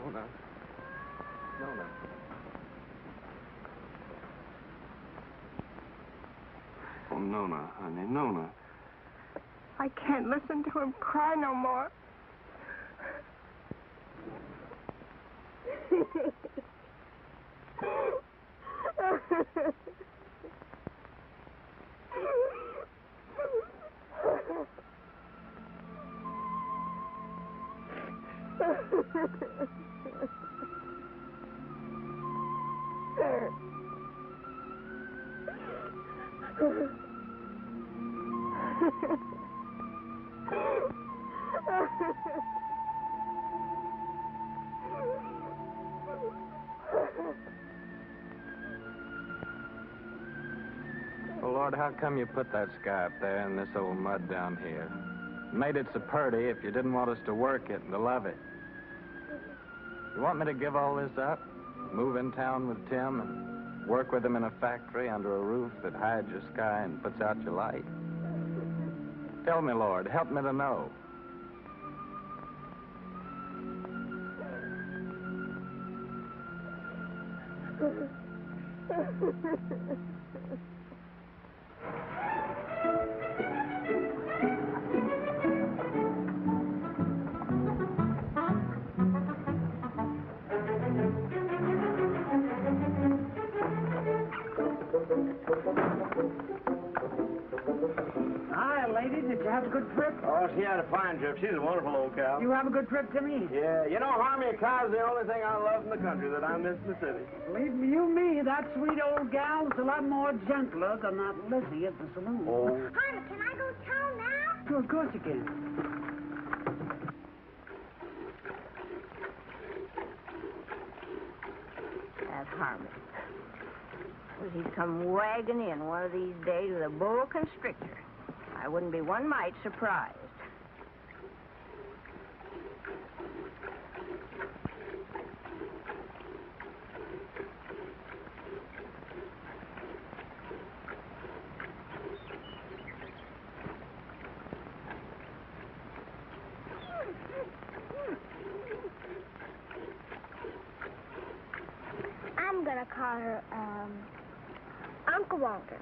Nona. Oh, Nona, honey, Nona. I can't listen to him cry no more. Well, Lord, how come you put that sky up there and this old mud down here? Made it so pretty if you didn't want us to work it and to love it. You want me to give all this up? Move in town with Tim and work with him in a factory under a roof that hides your sky and puts out your light? Tell me, Lord, help me to know. Hi, lady. Did you have a good trip? Oh, she had a fine trip. She's a wonderful old cow. You have a good trip to me. Yeah, you know, Harmony, a cow's the only thing I love in the country that I miss in the city. Believe me, that sweet old gal's a lot more gentler than that Lizzie at the saloon. Oh. Harvey, can I go to town now? Well, of course you can. That's Harmon. Well, he'd come wagging in one of these days with a boa constrictor. I wouldn't be one mite surprised. I'm gonna call her, Uncle Walter.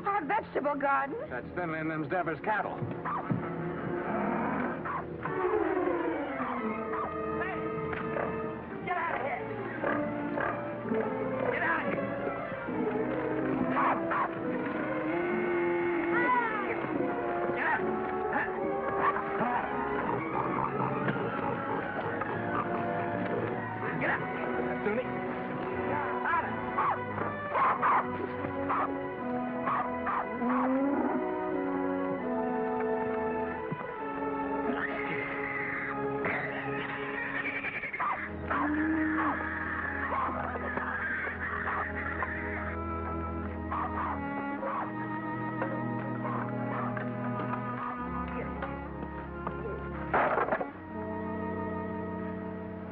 Our vegetable garden. That's thinly in them's Devers cattle. Get out of here! Get out of here! Get out! Get out! Sunni.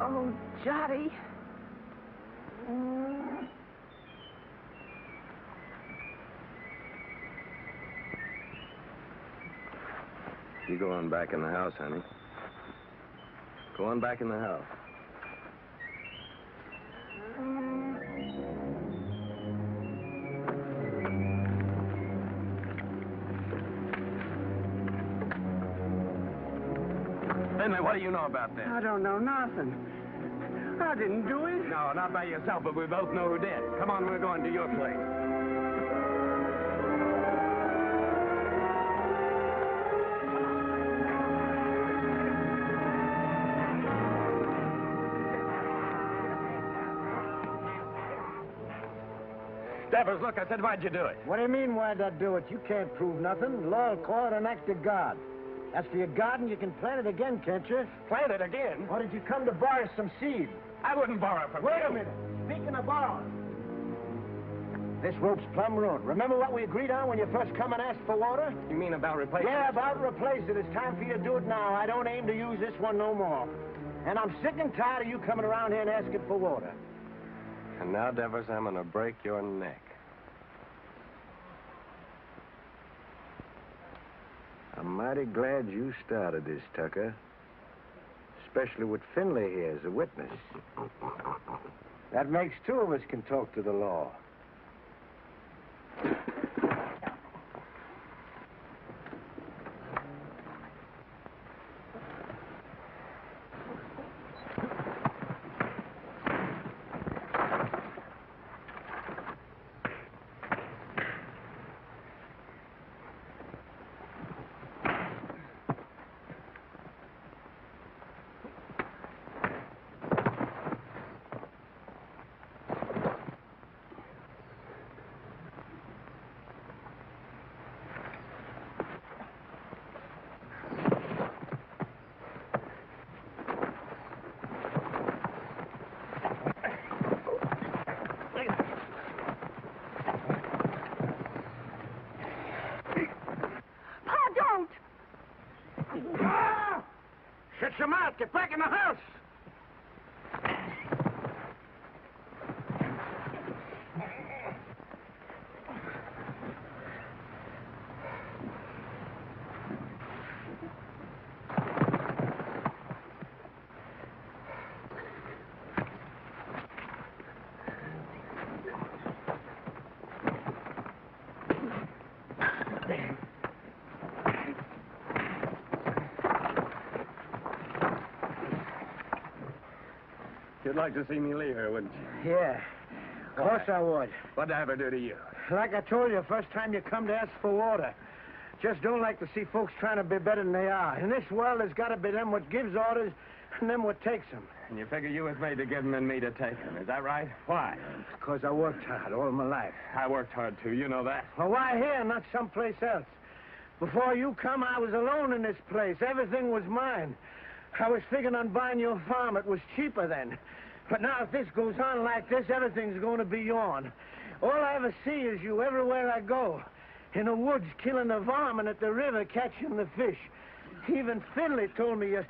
Oh, Jotty. You go on back in the house, honey. Go on back in the house. Finley, what do you know about this? I don't know nothing. I didn't do it. No, not by yourself, but we both know who did. Come on, we're going to your place. Devers, look, I said, why'd you do it? What do you mean, why'd I do it? You can't prove nothing. Law will call it an act of God. As for your garden, you can plant it again, can't you? Plant it again? Or did you come to borrow some seed? I wouldn't borrow from Wait you. a minute. Speaking of borrowing, this rope's plumb ruined. Remember what we agreed on when you first come and asked for water? You mean about replacing Yeah, it? about replace it. It's time for you to do it now. I don't aim to use this one no more. And I'm sick and tired of you coming around here and asking for water. And now, Devers, I'm going to break your neck. I'm mighty glad you started this, Tucker. especially with Finley here as a witness. That makes two of us can talk to the law. Shut your mouth. Get back in the house. You'd like to see me leave her, wouldn't you? Yeah. Of course I would. What'd I ever do to you? Like I told you, first time you come to ask for water. Just don't like to see folks trying to be better than they are. In this world, there's got to be them what gives orders and them what takes them. And you figure you was made to give them and me to take them. Is that right? Why? Because I worked hard all my life. I worked hard, too. You know that. Well, why here, not someplace else? Before you come, I was alone in this place. Everything was mine. I was thinking on buying your farm. It was cheaper then. But now if this goes on like this, everything's going to be yourn. All I ever see is you everywhere I go. In the woods killing the varmint, at the river catching the fish. Even Finley told me you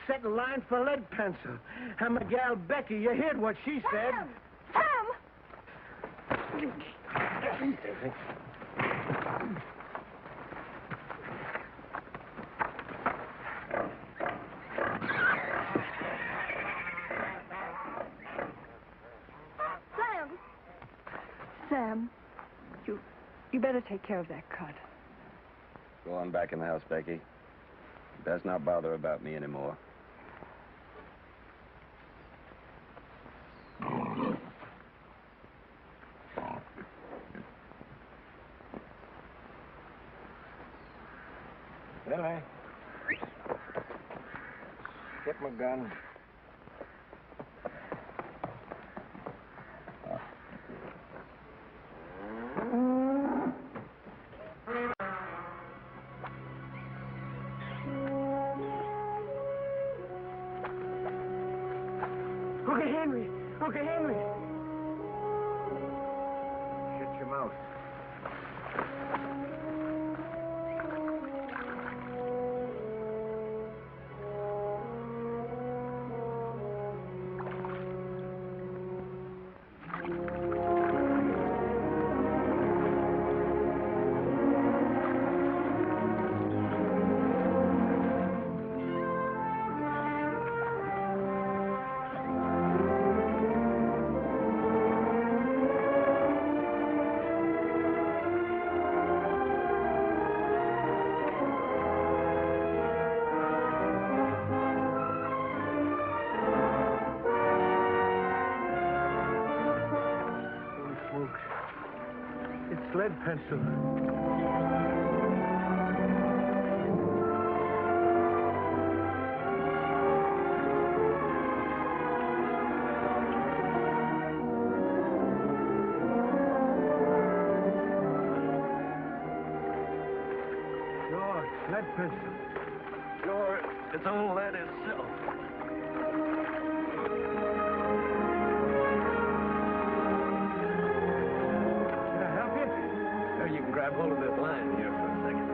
set a line for lead pencil. And my gal Becky, you heard what she said. Sam! Sam, you better take care of that cut. Go on back in the house, Becky. Best not bother about me anymore. Billy. Get my gun. Uncle Henry! Shut your mouth. Lead pencil. Sure, lead pencil. Sure, it's all lead itself. You can grab hold of this line here for a second.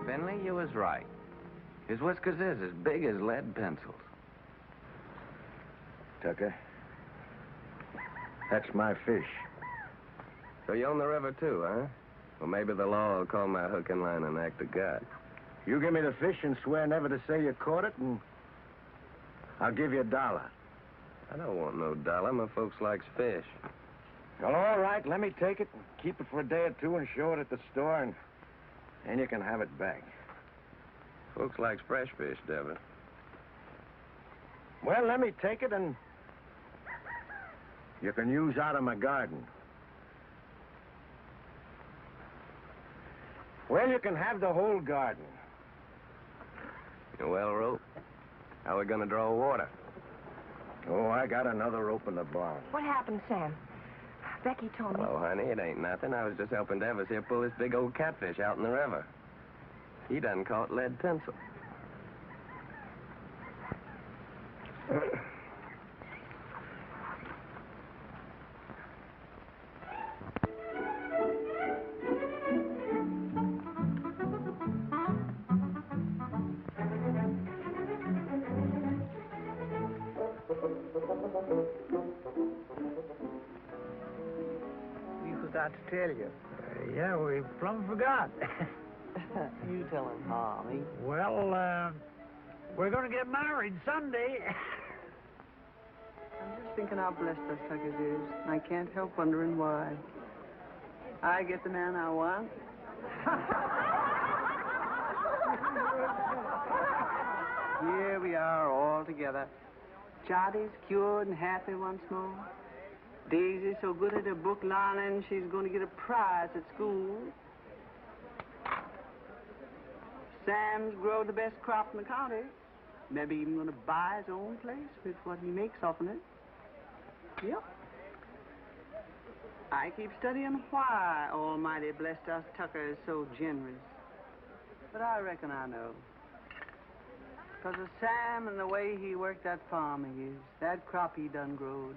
Finley, you was right. His whiskers is as big as lead pencils. Tucker, that's my fish. So you own the river, too, huh? Well, maybe the law will call my hook and line an act of God. You give me the fish and swear never to say you caught it, and I'll give you $1. I don't want no dollar. My folks likes fish. Well, all right, let me take it and keep it for a day or two and show it at the store, and then you can have it back. Folks likes fresh fish, Dever. Well, let me take it, and you can use out of my garden. Well, you can have the whole garden. Well, Rope, how are we going to draw water? Oh, I got another rope in the barn. What happened, Sam? Becky told me. Oh, honey, it ain't nothing. I was just helping Devers here pull this big old catfish out in the river. He done caught lead pencil. To tell you. Yeah, we plumb forgot. You tell him, Harvey. Well, we're going to get married Sunday. I'm just thinking how blessed us suckers is. I can't help wondering why. I get the man I want. Here we are all together. Charlie's cured and happy once more. Daisy's so good at her book learning, she's going to get a prize at school. Sam's grown the best crop in the county. Maybe even going to buy his own place with what he makes off of it. Yep. I keep studying why Almighty blessed us Tucker is so generous. But I reckon I know. Because of Sam and the way he worked that farm of his, that crop he done growed.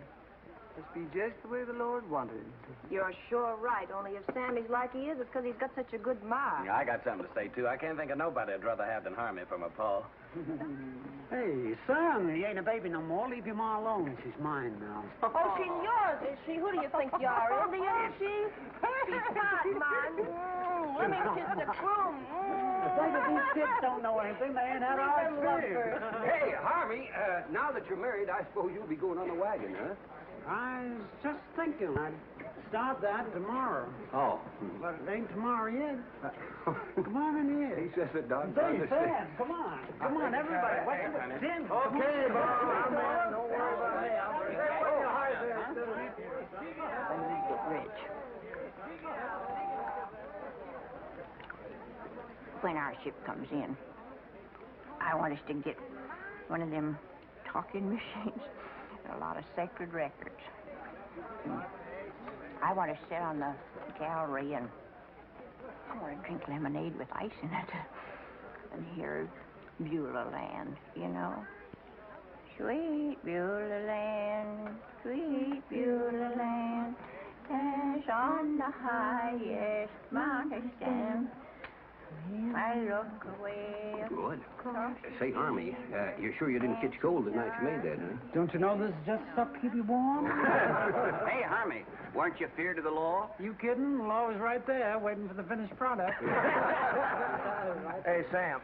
Must be just the way the Lord wanted it. You're sure right. Only if Sammy's like he is, it's because he's got such a good ma. Yeah, I got something to say, too. I can't think of nobody I'd rather have than Harmony for my pa. Hey, son, he ain't a baby no more. Leave your ma alone. She's mine now. Oh, she's yours, is she? Who do you think you are, Indian, is she? She's not mine. Let me kiss the groom. The thing is, these kids don't know anything. They ain't had our experience. Hey, Harvey, now that you're married, I suppose you'll be going on the wagon, huh? I was just thinking I'd start that tomorrow. Oh. But it ain't tomorrow yet. Come on in here. He says it done. Say, Sam, come on. Come on, everybody. What's the Tim? Okay, Bob. I'm in. Don't worry about me. When we get rich. When our ship comes in, I want us to get one of them talking machines. A lot of sacred records. I want to sit on the gallery and I want to drink lemonade with ice in it and hear Beulah Land, you know. Sweet Beulah Land, sweet Beulah Land, as on the highest mountain stand. I look away. Good. Say, Harmony, you're sure you didn't catch cold the night you made that, huh? Don't you know this is just stuff to keep you warm? Hey, Harmony, weren't you feared of the law? You kidding? The law is right there, waiting for the finished product. Hey, Sam,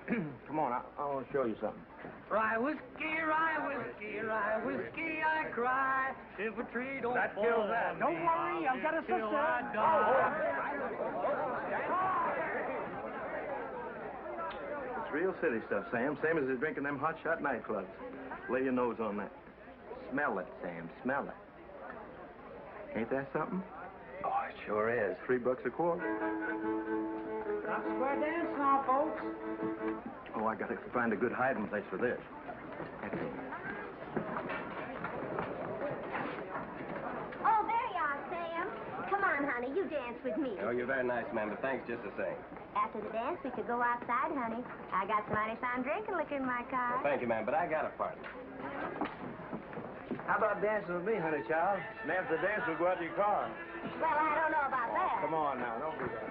come on. I want to show you something. Rye whiskey, I cry. If a tree don't That fall kills that. Don't worry, I've got a sister. It's real city stuff, Sam. Same as they're drinking them hot shot nightclubs. Lay your nose on that. Smell it, Sam. Smell it. Ain't that something? Oh, it sure is. $3 a quart. Not square dance now, folks. Oh, I gotta find a good hiding place for this. That's it. Oh, there you are, Sam. Come on, honey, you dance with me. Oh, you're very nice, ma'am, but thanks just the same. After the dance, we could go outside, honey. I got some mighty fine drinking liquor in my car. Well, thank you, ma'am, but I got a partner. How about dancing with me, honey child? And after the dance, we'll go out to your car. Well, I don't know about that. Come on now, don't do that.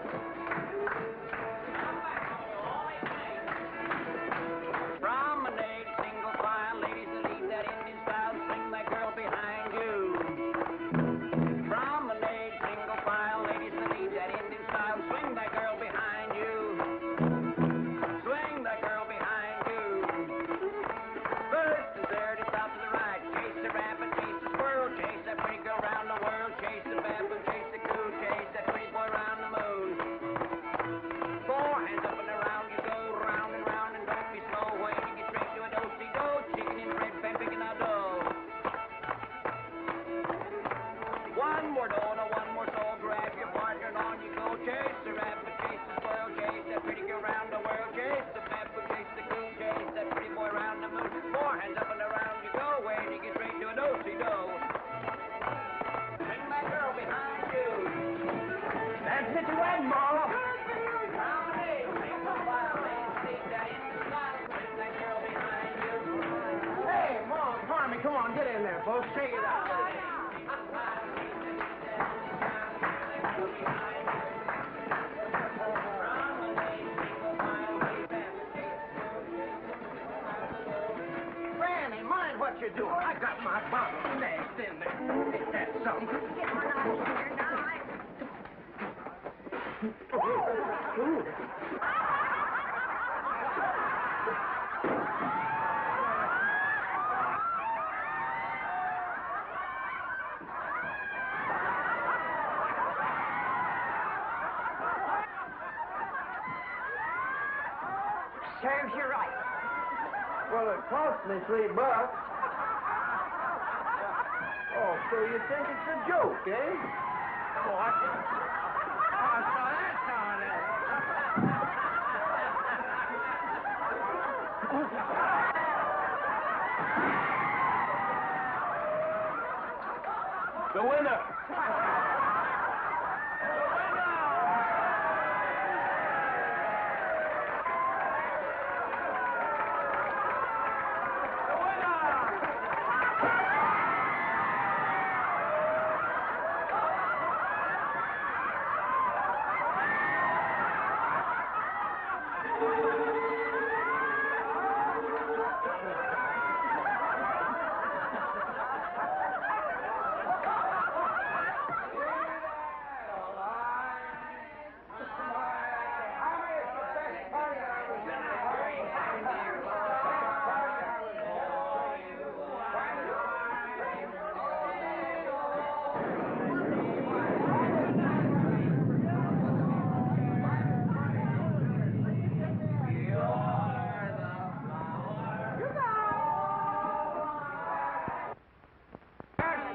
Promenade, single file, ladies that lead that Indian style, sing that girl behind you. Promenade, single file, ladies Get your wagon, Marlo. Hey, Mom, Harmony, come on, get in there, folks. Shake it out. Granny, mind what you're doing. I got my bottle smashed in there. Ain't that something? Get one out of here now. Serves you right. Well, it cost me $3. Oh, so you think it's a joke, eh? What? Oh, so that's how it is. The winner!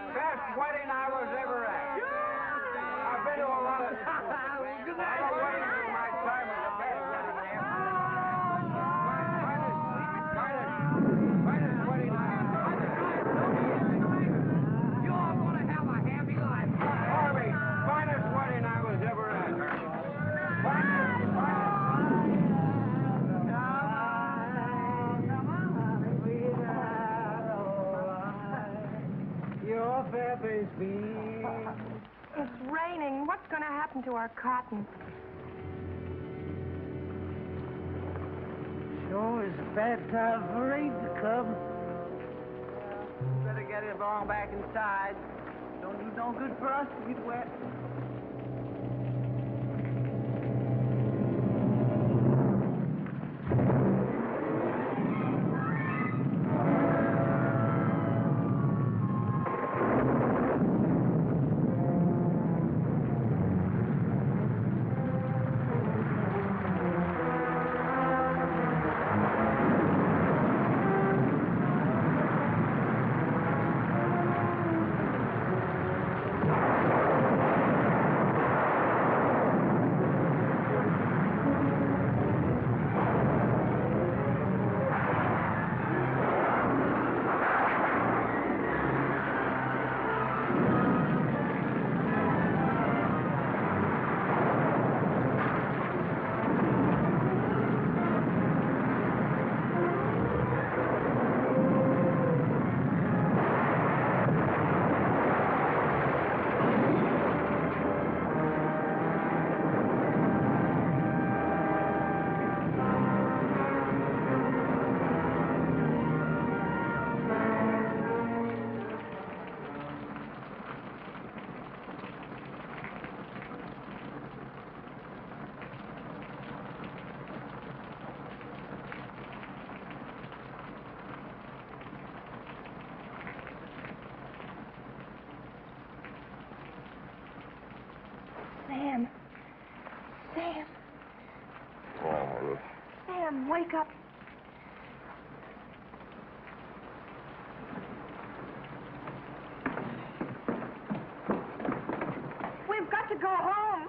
Best wedding I was ever at. I've been to a lot of weddings in my time. Was the best wedding there. Finest wedding I ever. You all gonna have a happy life. Harvey, finest wedding I was ever at. Your fair face beams. It's raining. What's going to happen to our cotton? Sure is a bad time for rain to come. Better get it along back inside. Don't do no good for us to get wet. Sam. Sam. Oh, Ruth. Sam, wake up. We've got to go home.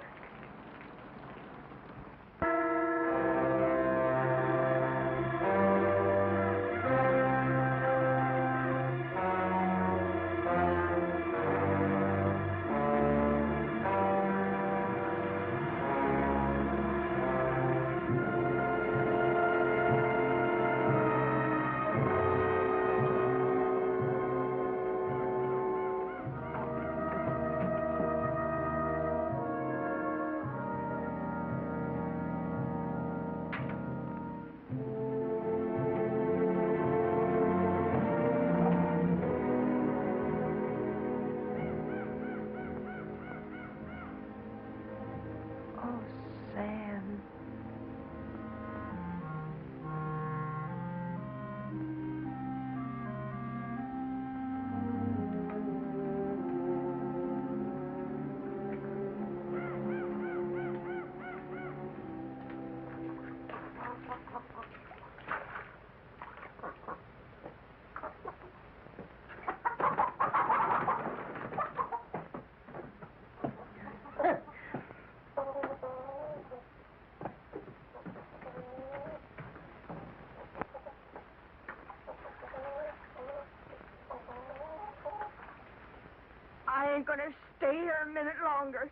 ain't gonna stay here a minute longer.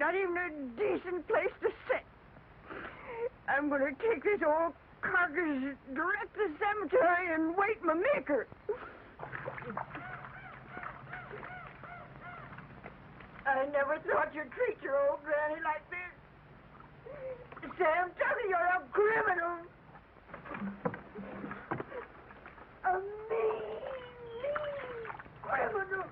Not even a decent place to sit. I'm gonna take this old carcass direct to the cemetery and wait my maker. I never thought you'd treat your old granny like this. Sam Tucker, you're a criminal. A mean criminal.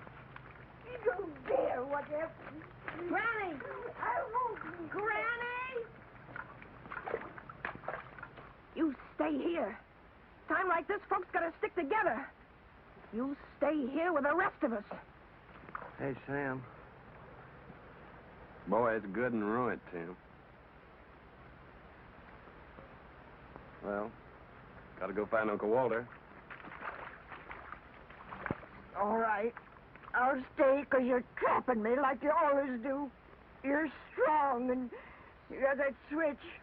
You don't dare what happened. Granny! I won't. Granny! You stay here. Time like this, folks gotta stick together. You stay here with the rest of us. Hey, Sam. Boy, it's good and ruined, Tim. Well, gotta go find Uncle Walter. All right. I'll stay 'cause you're trapping me like you always do. You're strong and you got that switch.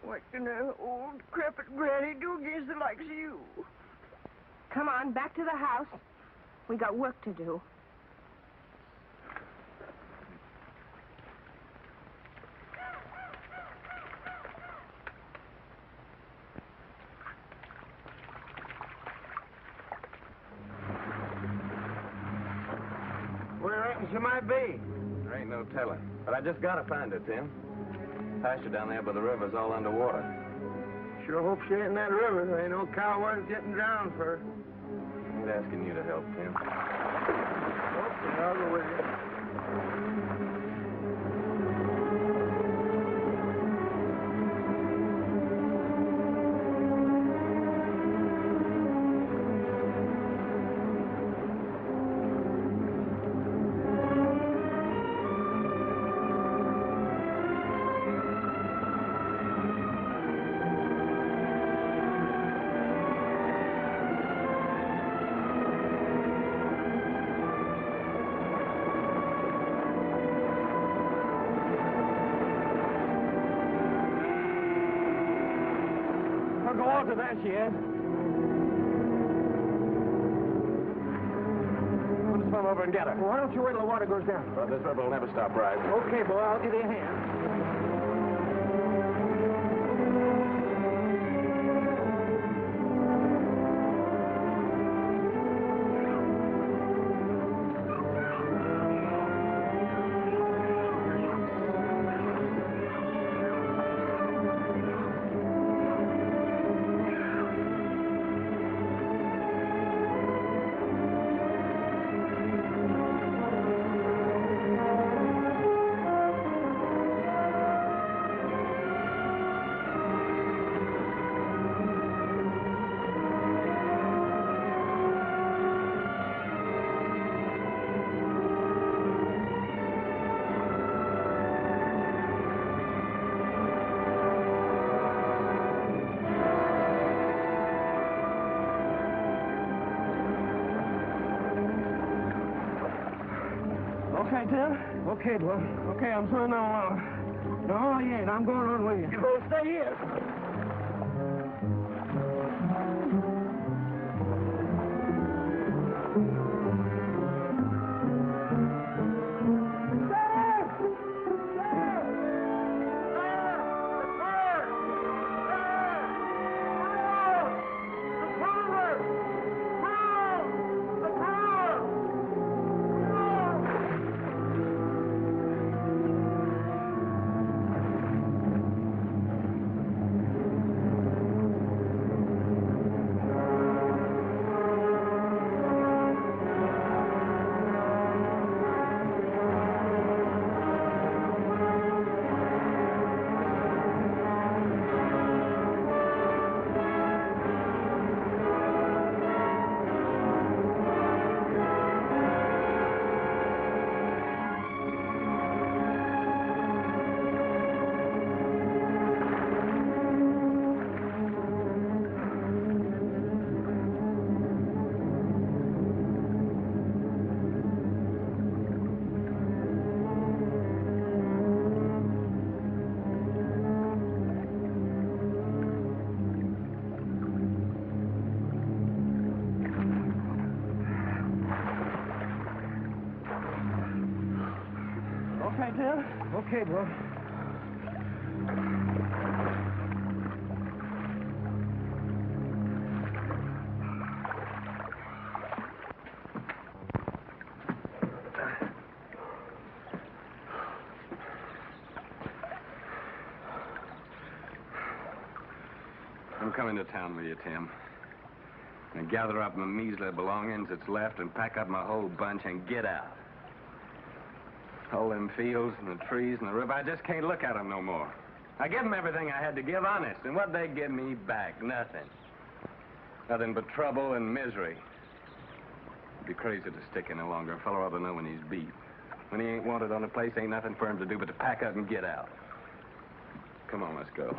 What can an old crepit granny do against the likes of you? Come on, back to the house. We got work to do. Where reckons you might be? There ain't no telling. But I just gotta find her, Tim. Pasture down there by the river's all underwater. Sure hope she ain't in that river. There ain't no cow worth getting drowned for her. I'm asking you to help, Tim. Okay, I'll go with you. Uncle Walter, there she is. We'll just swim over and get her. Well, why don't you wait till the water goes down? Well, this river will never stop rising. Okay, boy, I'll give you a hand. Okay, Tim? Okay, boy. Okay, I'm swimming along. No, you ain't. I'm going on with you. You both stay here. Okay, Tim? Okay, bro. I'm coming to town with you, Tim. And gather up my measly belongings that's left and pack up my whole bunch and get out. All them fields and the trees and the river, I just can't look at them no more. I give them everything I had to give, honest, and what'd they give me back? Nothing. Nothing but trouble and misery. It'd be crazy to stick any longer. A fellow ought to know when he's beat. When he ain't wanted on a place, ain't nothing for him to do but to pack up and get out. Come on, let's go.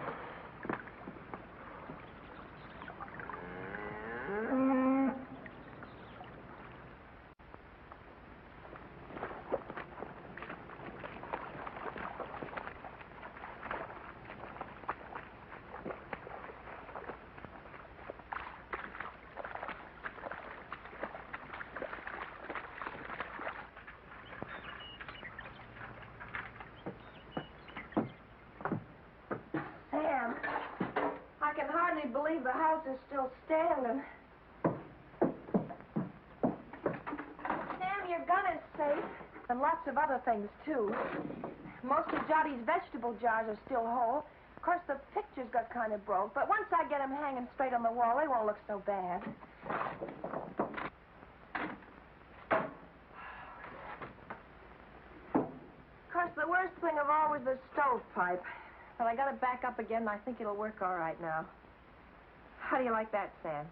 Sam, I can hardly believe the house is still standing. Sam, your gun is safe. And lots of other things, too. Most of Johnny's vegetable jars are still whole. Of course, the pictures got kind of broke, but once I get them hanging straight on the wall, they won't look so bad. Of course, the worst thing of all was the stovepipe. But I got it back up again, and I think it'll work all right now. How do you like that, Sam?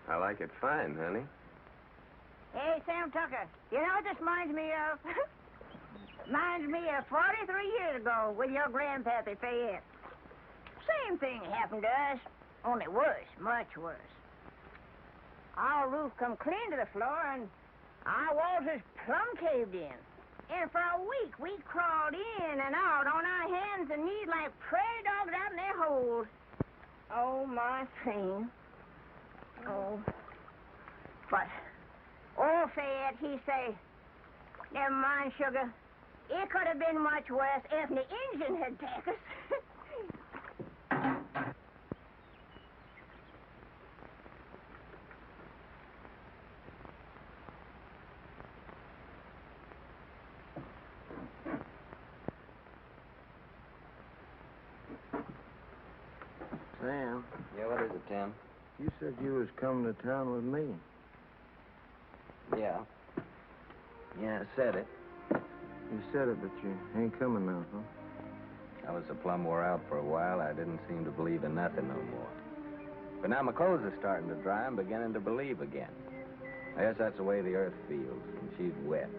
I like it fine, honey. Hey, Sam Tucker, you know what this reminds me of? Reminds me of 43 years ago with your grandpappy Fayette. Same thing happened to us, only worse, much worse. Our roof come clean to the floor, and our walls is plumb caved in. And for a week, we crawled in and out on our hands and knees like prairie dogs out in their holes. Oh, my thing. Oh. But old Fayette, he say, never mind, sugar. It could have been much worse if the engine had taken us. Sam. Yeah, what is it, Tim? You said you was coming to town with me. Yeah. Yeah, I said it. You said it, but you ain't coming now, huh? I was so plumb wore out for a while, I didn't seem to believe in nothing no more. But now my clothes are starting to dry, I'm beginning to believe again. I guess that's the way the earth feels, and she's wet.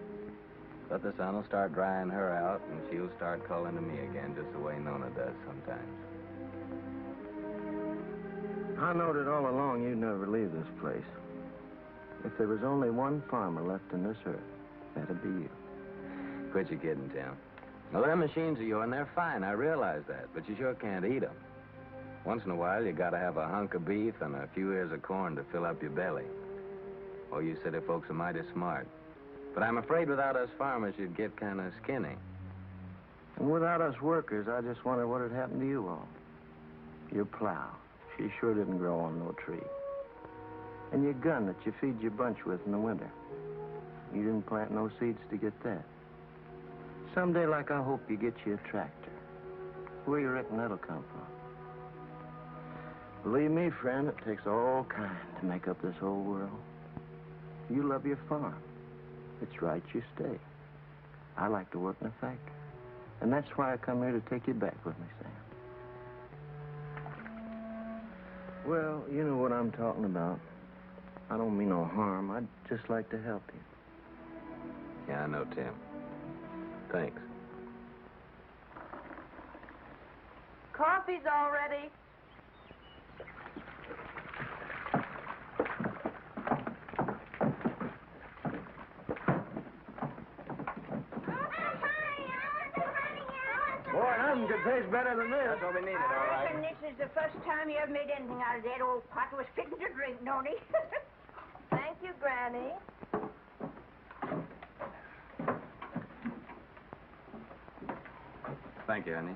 But the sun will start drying her out, and she'll start calling to me again, just the way Nona does sometimes. I knowed it all along you'd never leave this place. If there was only one farmer left in this earth, that'd be you. Quit your kidding, Tim. Well, them machines of yours, they're fine, I realize that, but you sure can't eat them. Once in a while, you gotta have a hunk of beef and a few ears of corn to fill up your belly. Oh, you city folks are mighty smart. But I'm afraid without us farmers, you'd get kind of skinny. And without us workers, I just wonder what had happened to you all. Your plow. She sure didn't grow on no tree. And your gun that you feed your bunch with in the winter. You didn't plant no seeds to get that. Someday, like I hope, you get you a tractor. Where you reckon that'll come from? Believe me, friend, it takes all kind to make up this whole world. You love your farm. It's right you stay. I like to work in a factory. And that's why I come here to take you back with me, Sam. Well, you know what I'm talking about. I don't mean no harm. I'd just like to help you. Yeah, I know, Tim. Thanks. Coffee's all ready. Boy, nothing could taste better than this. That's what we needed, all I right. reckon this is the first time you ever made anything out of that old pot was fitting to drink, don't he? Thank you, Granny. Thank you, honey.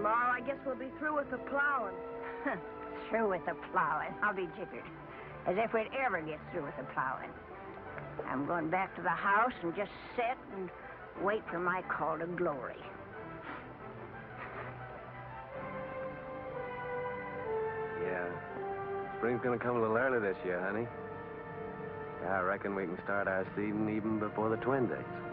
Tomorrow, I guess we'll be through with the plowing. Through with the plowing. I'll be jiggered. As if we'd ever get through with the plowing. I'm going back to the house and just sit and wait for my call to glory. Yeah. Spring's gonna come a little early this year, honey. Yeah, I reckon we can start our seeding even before the twin dates.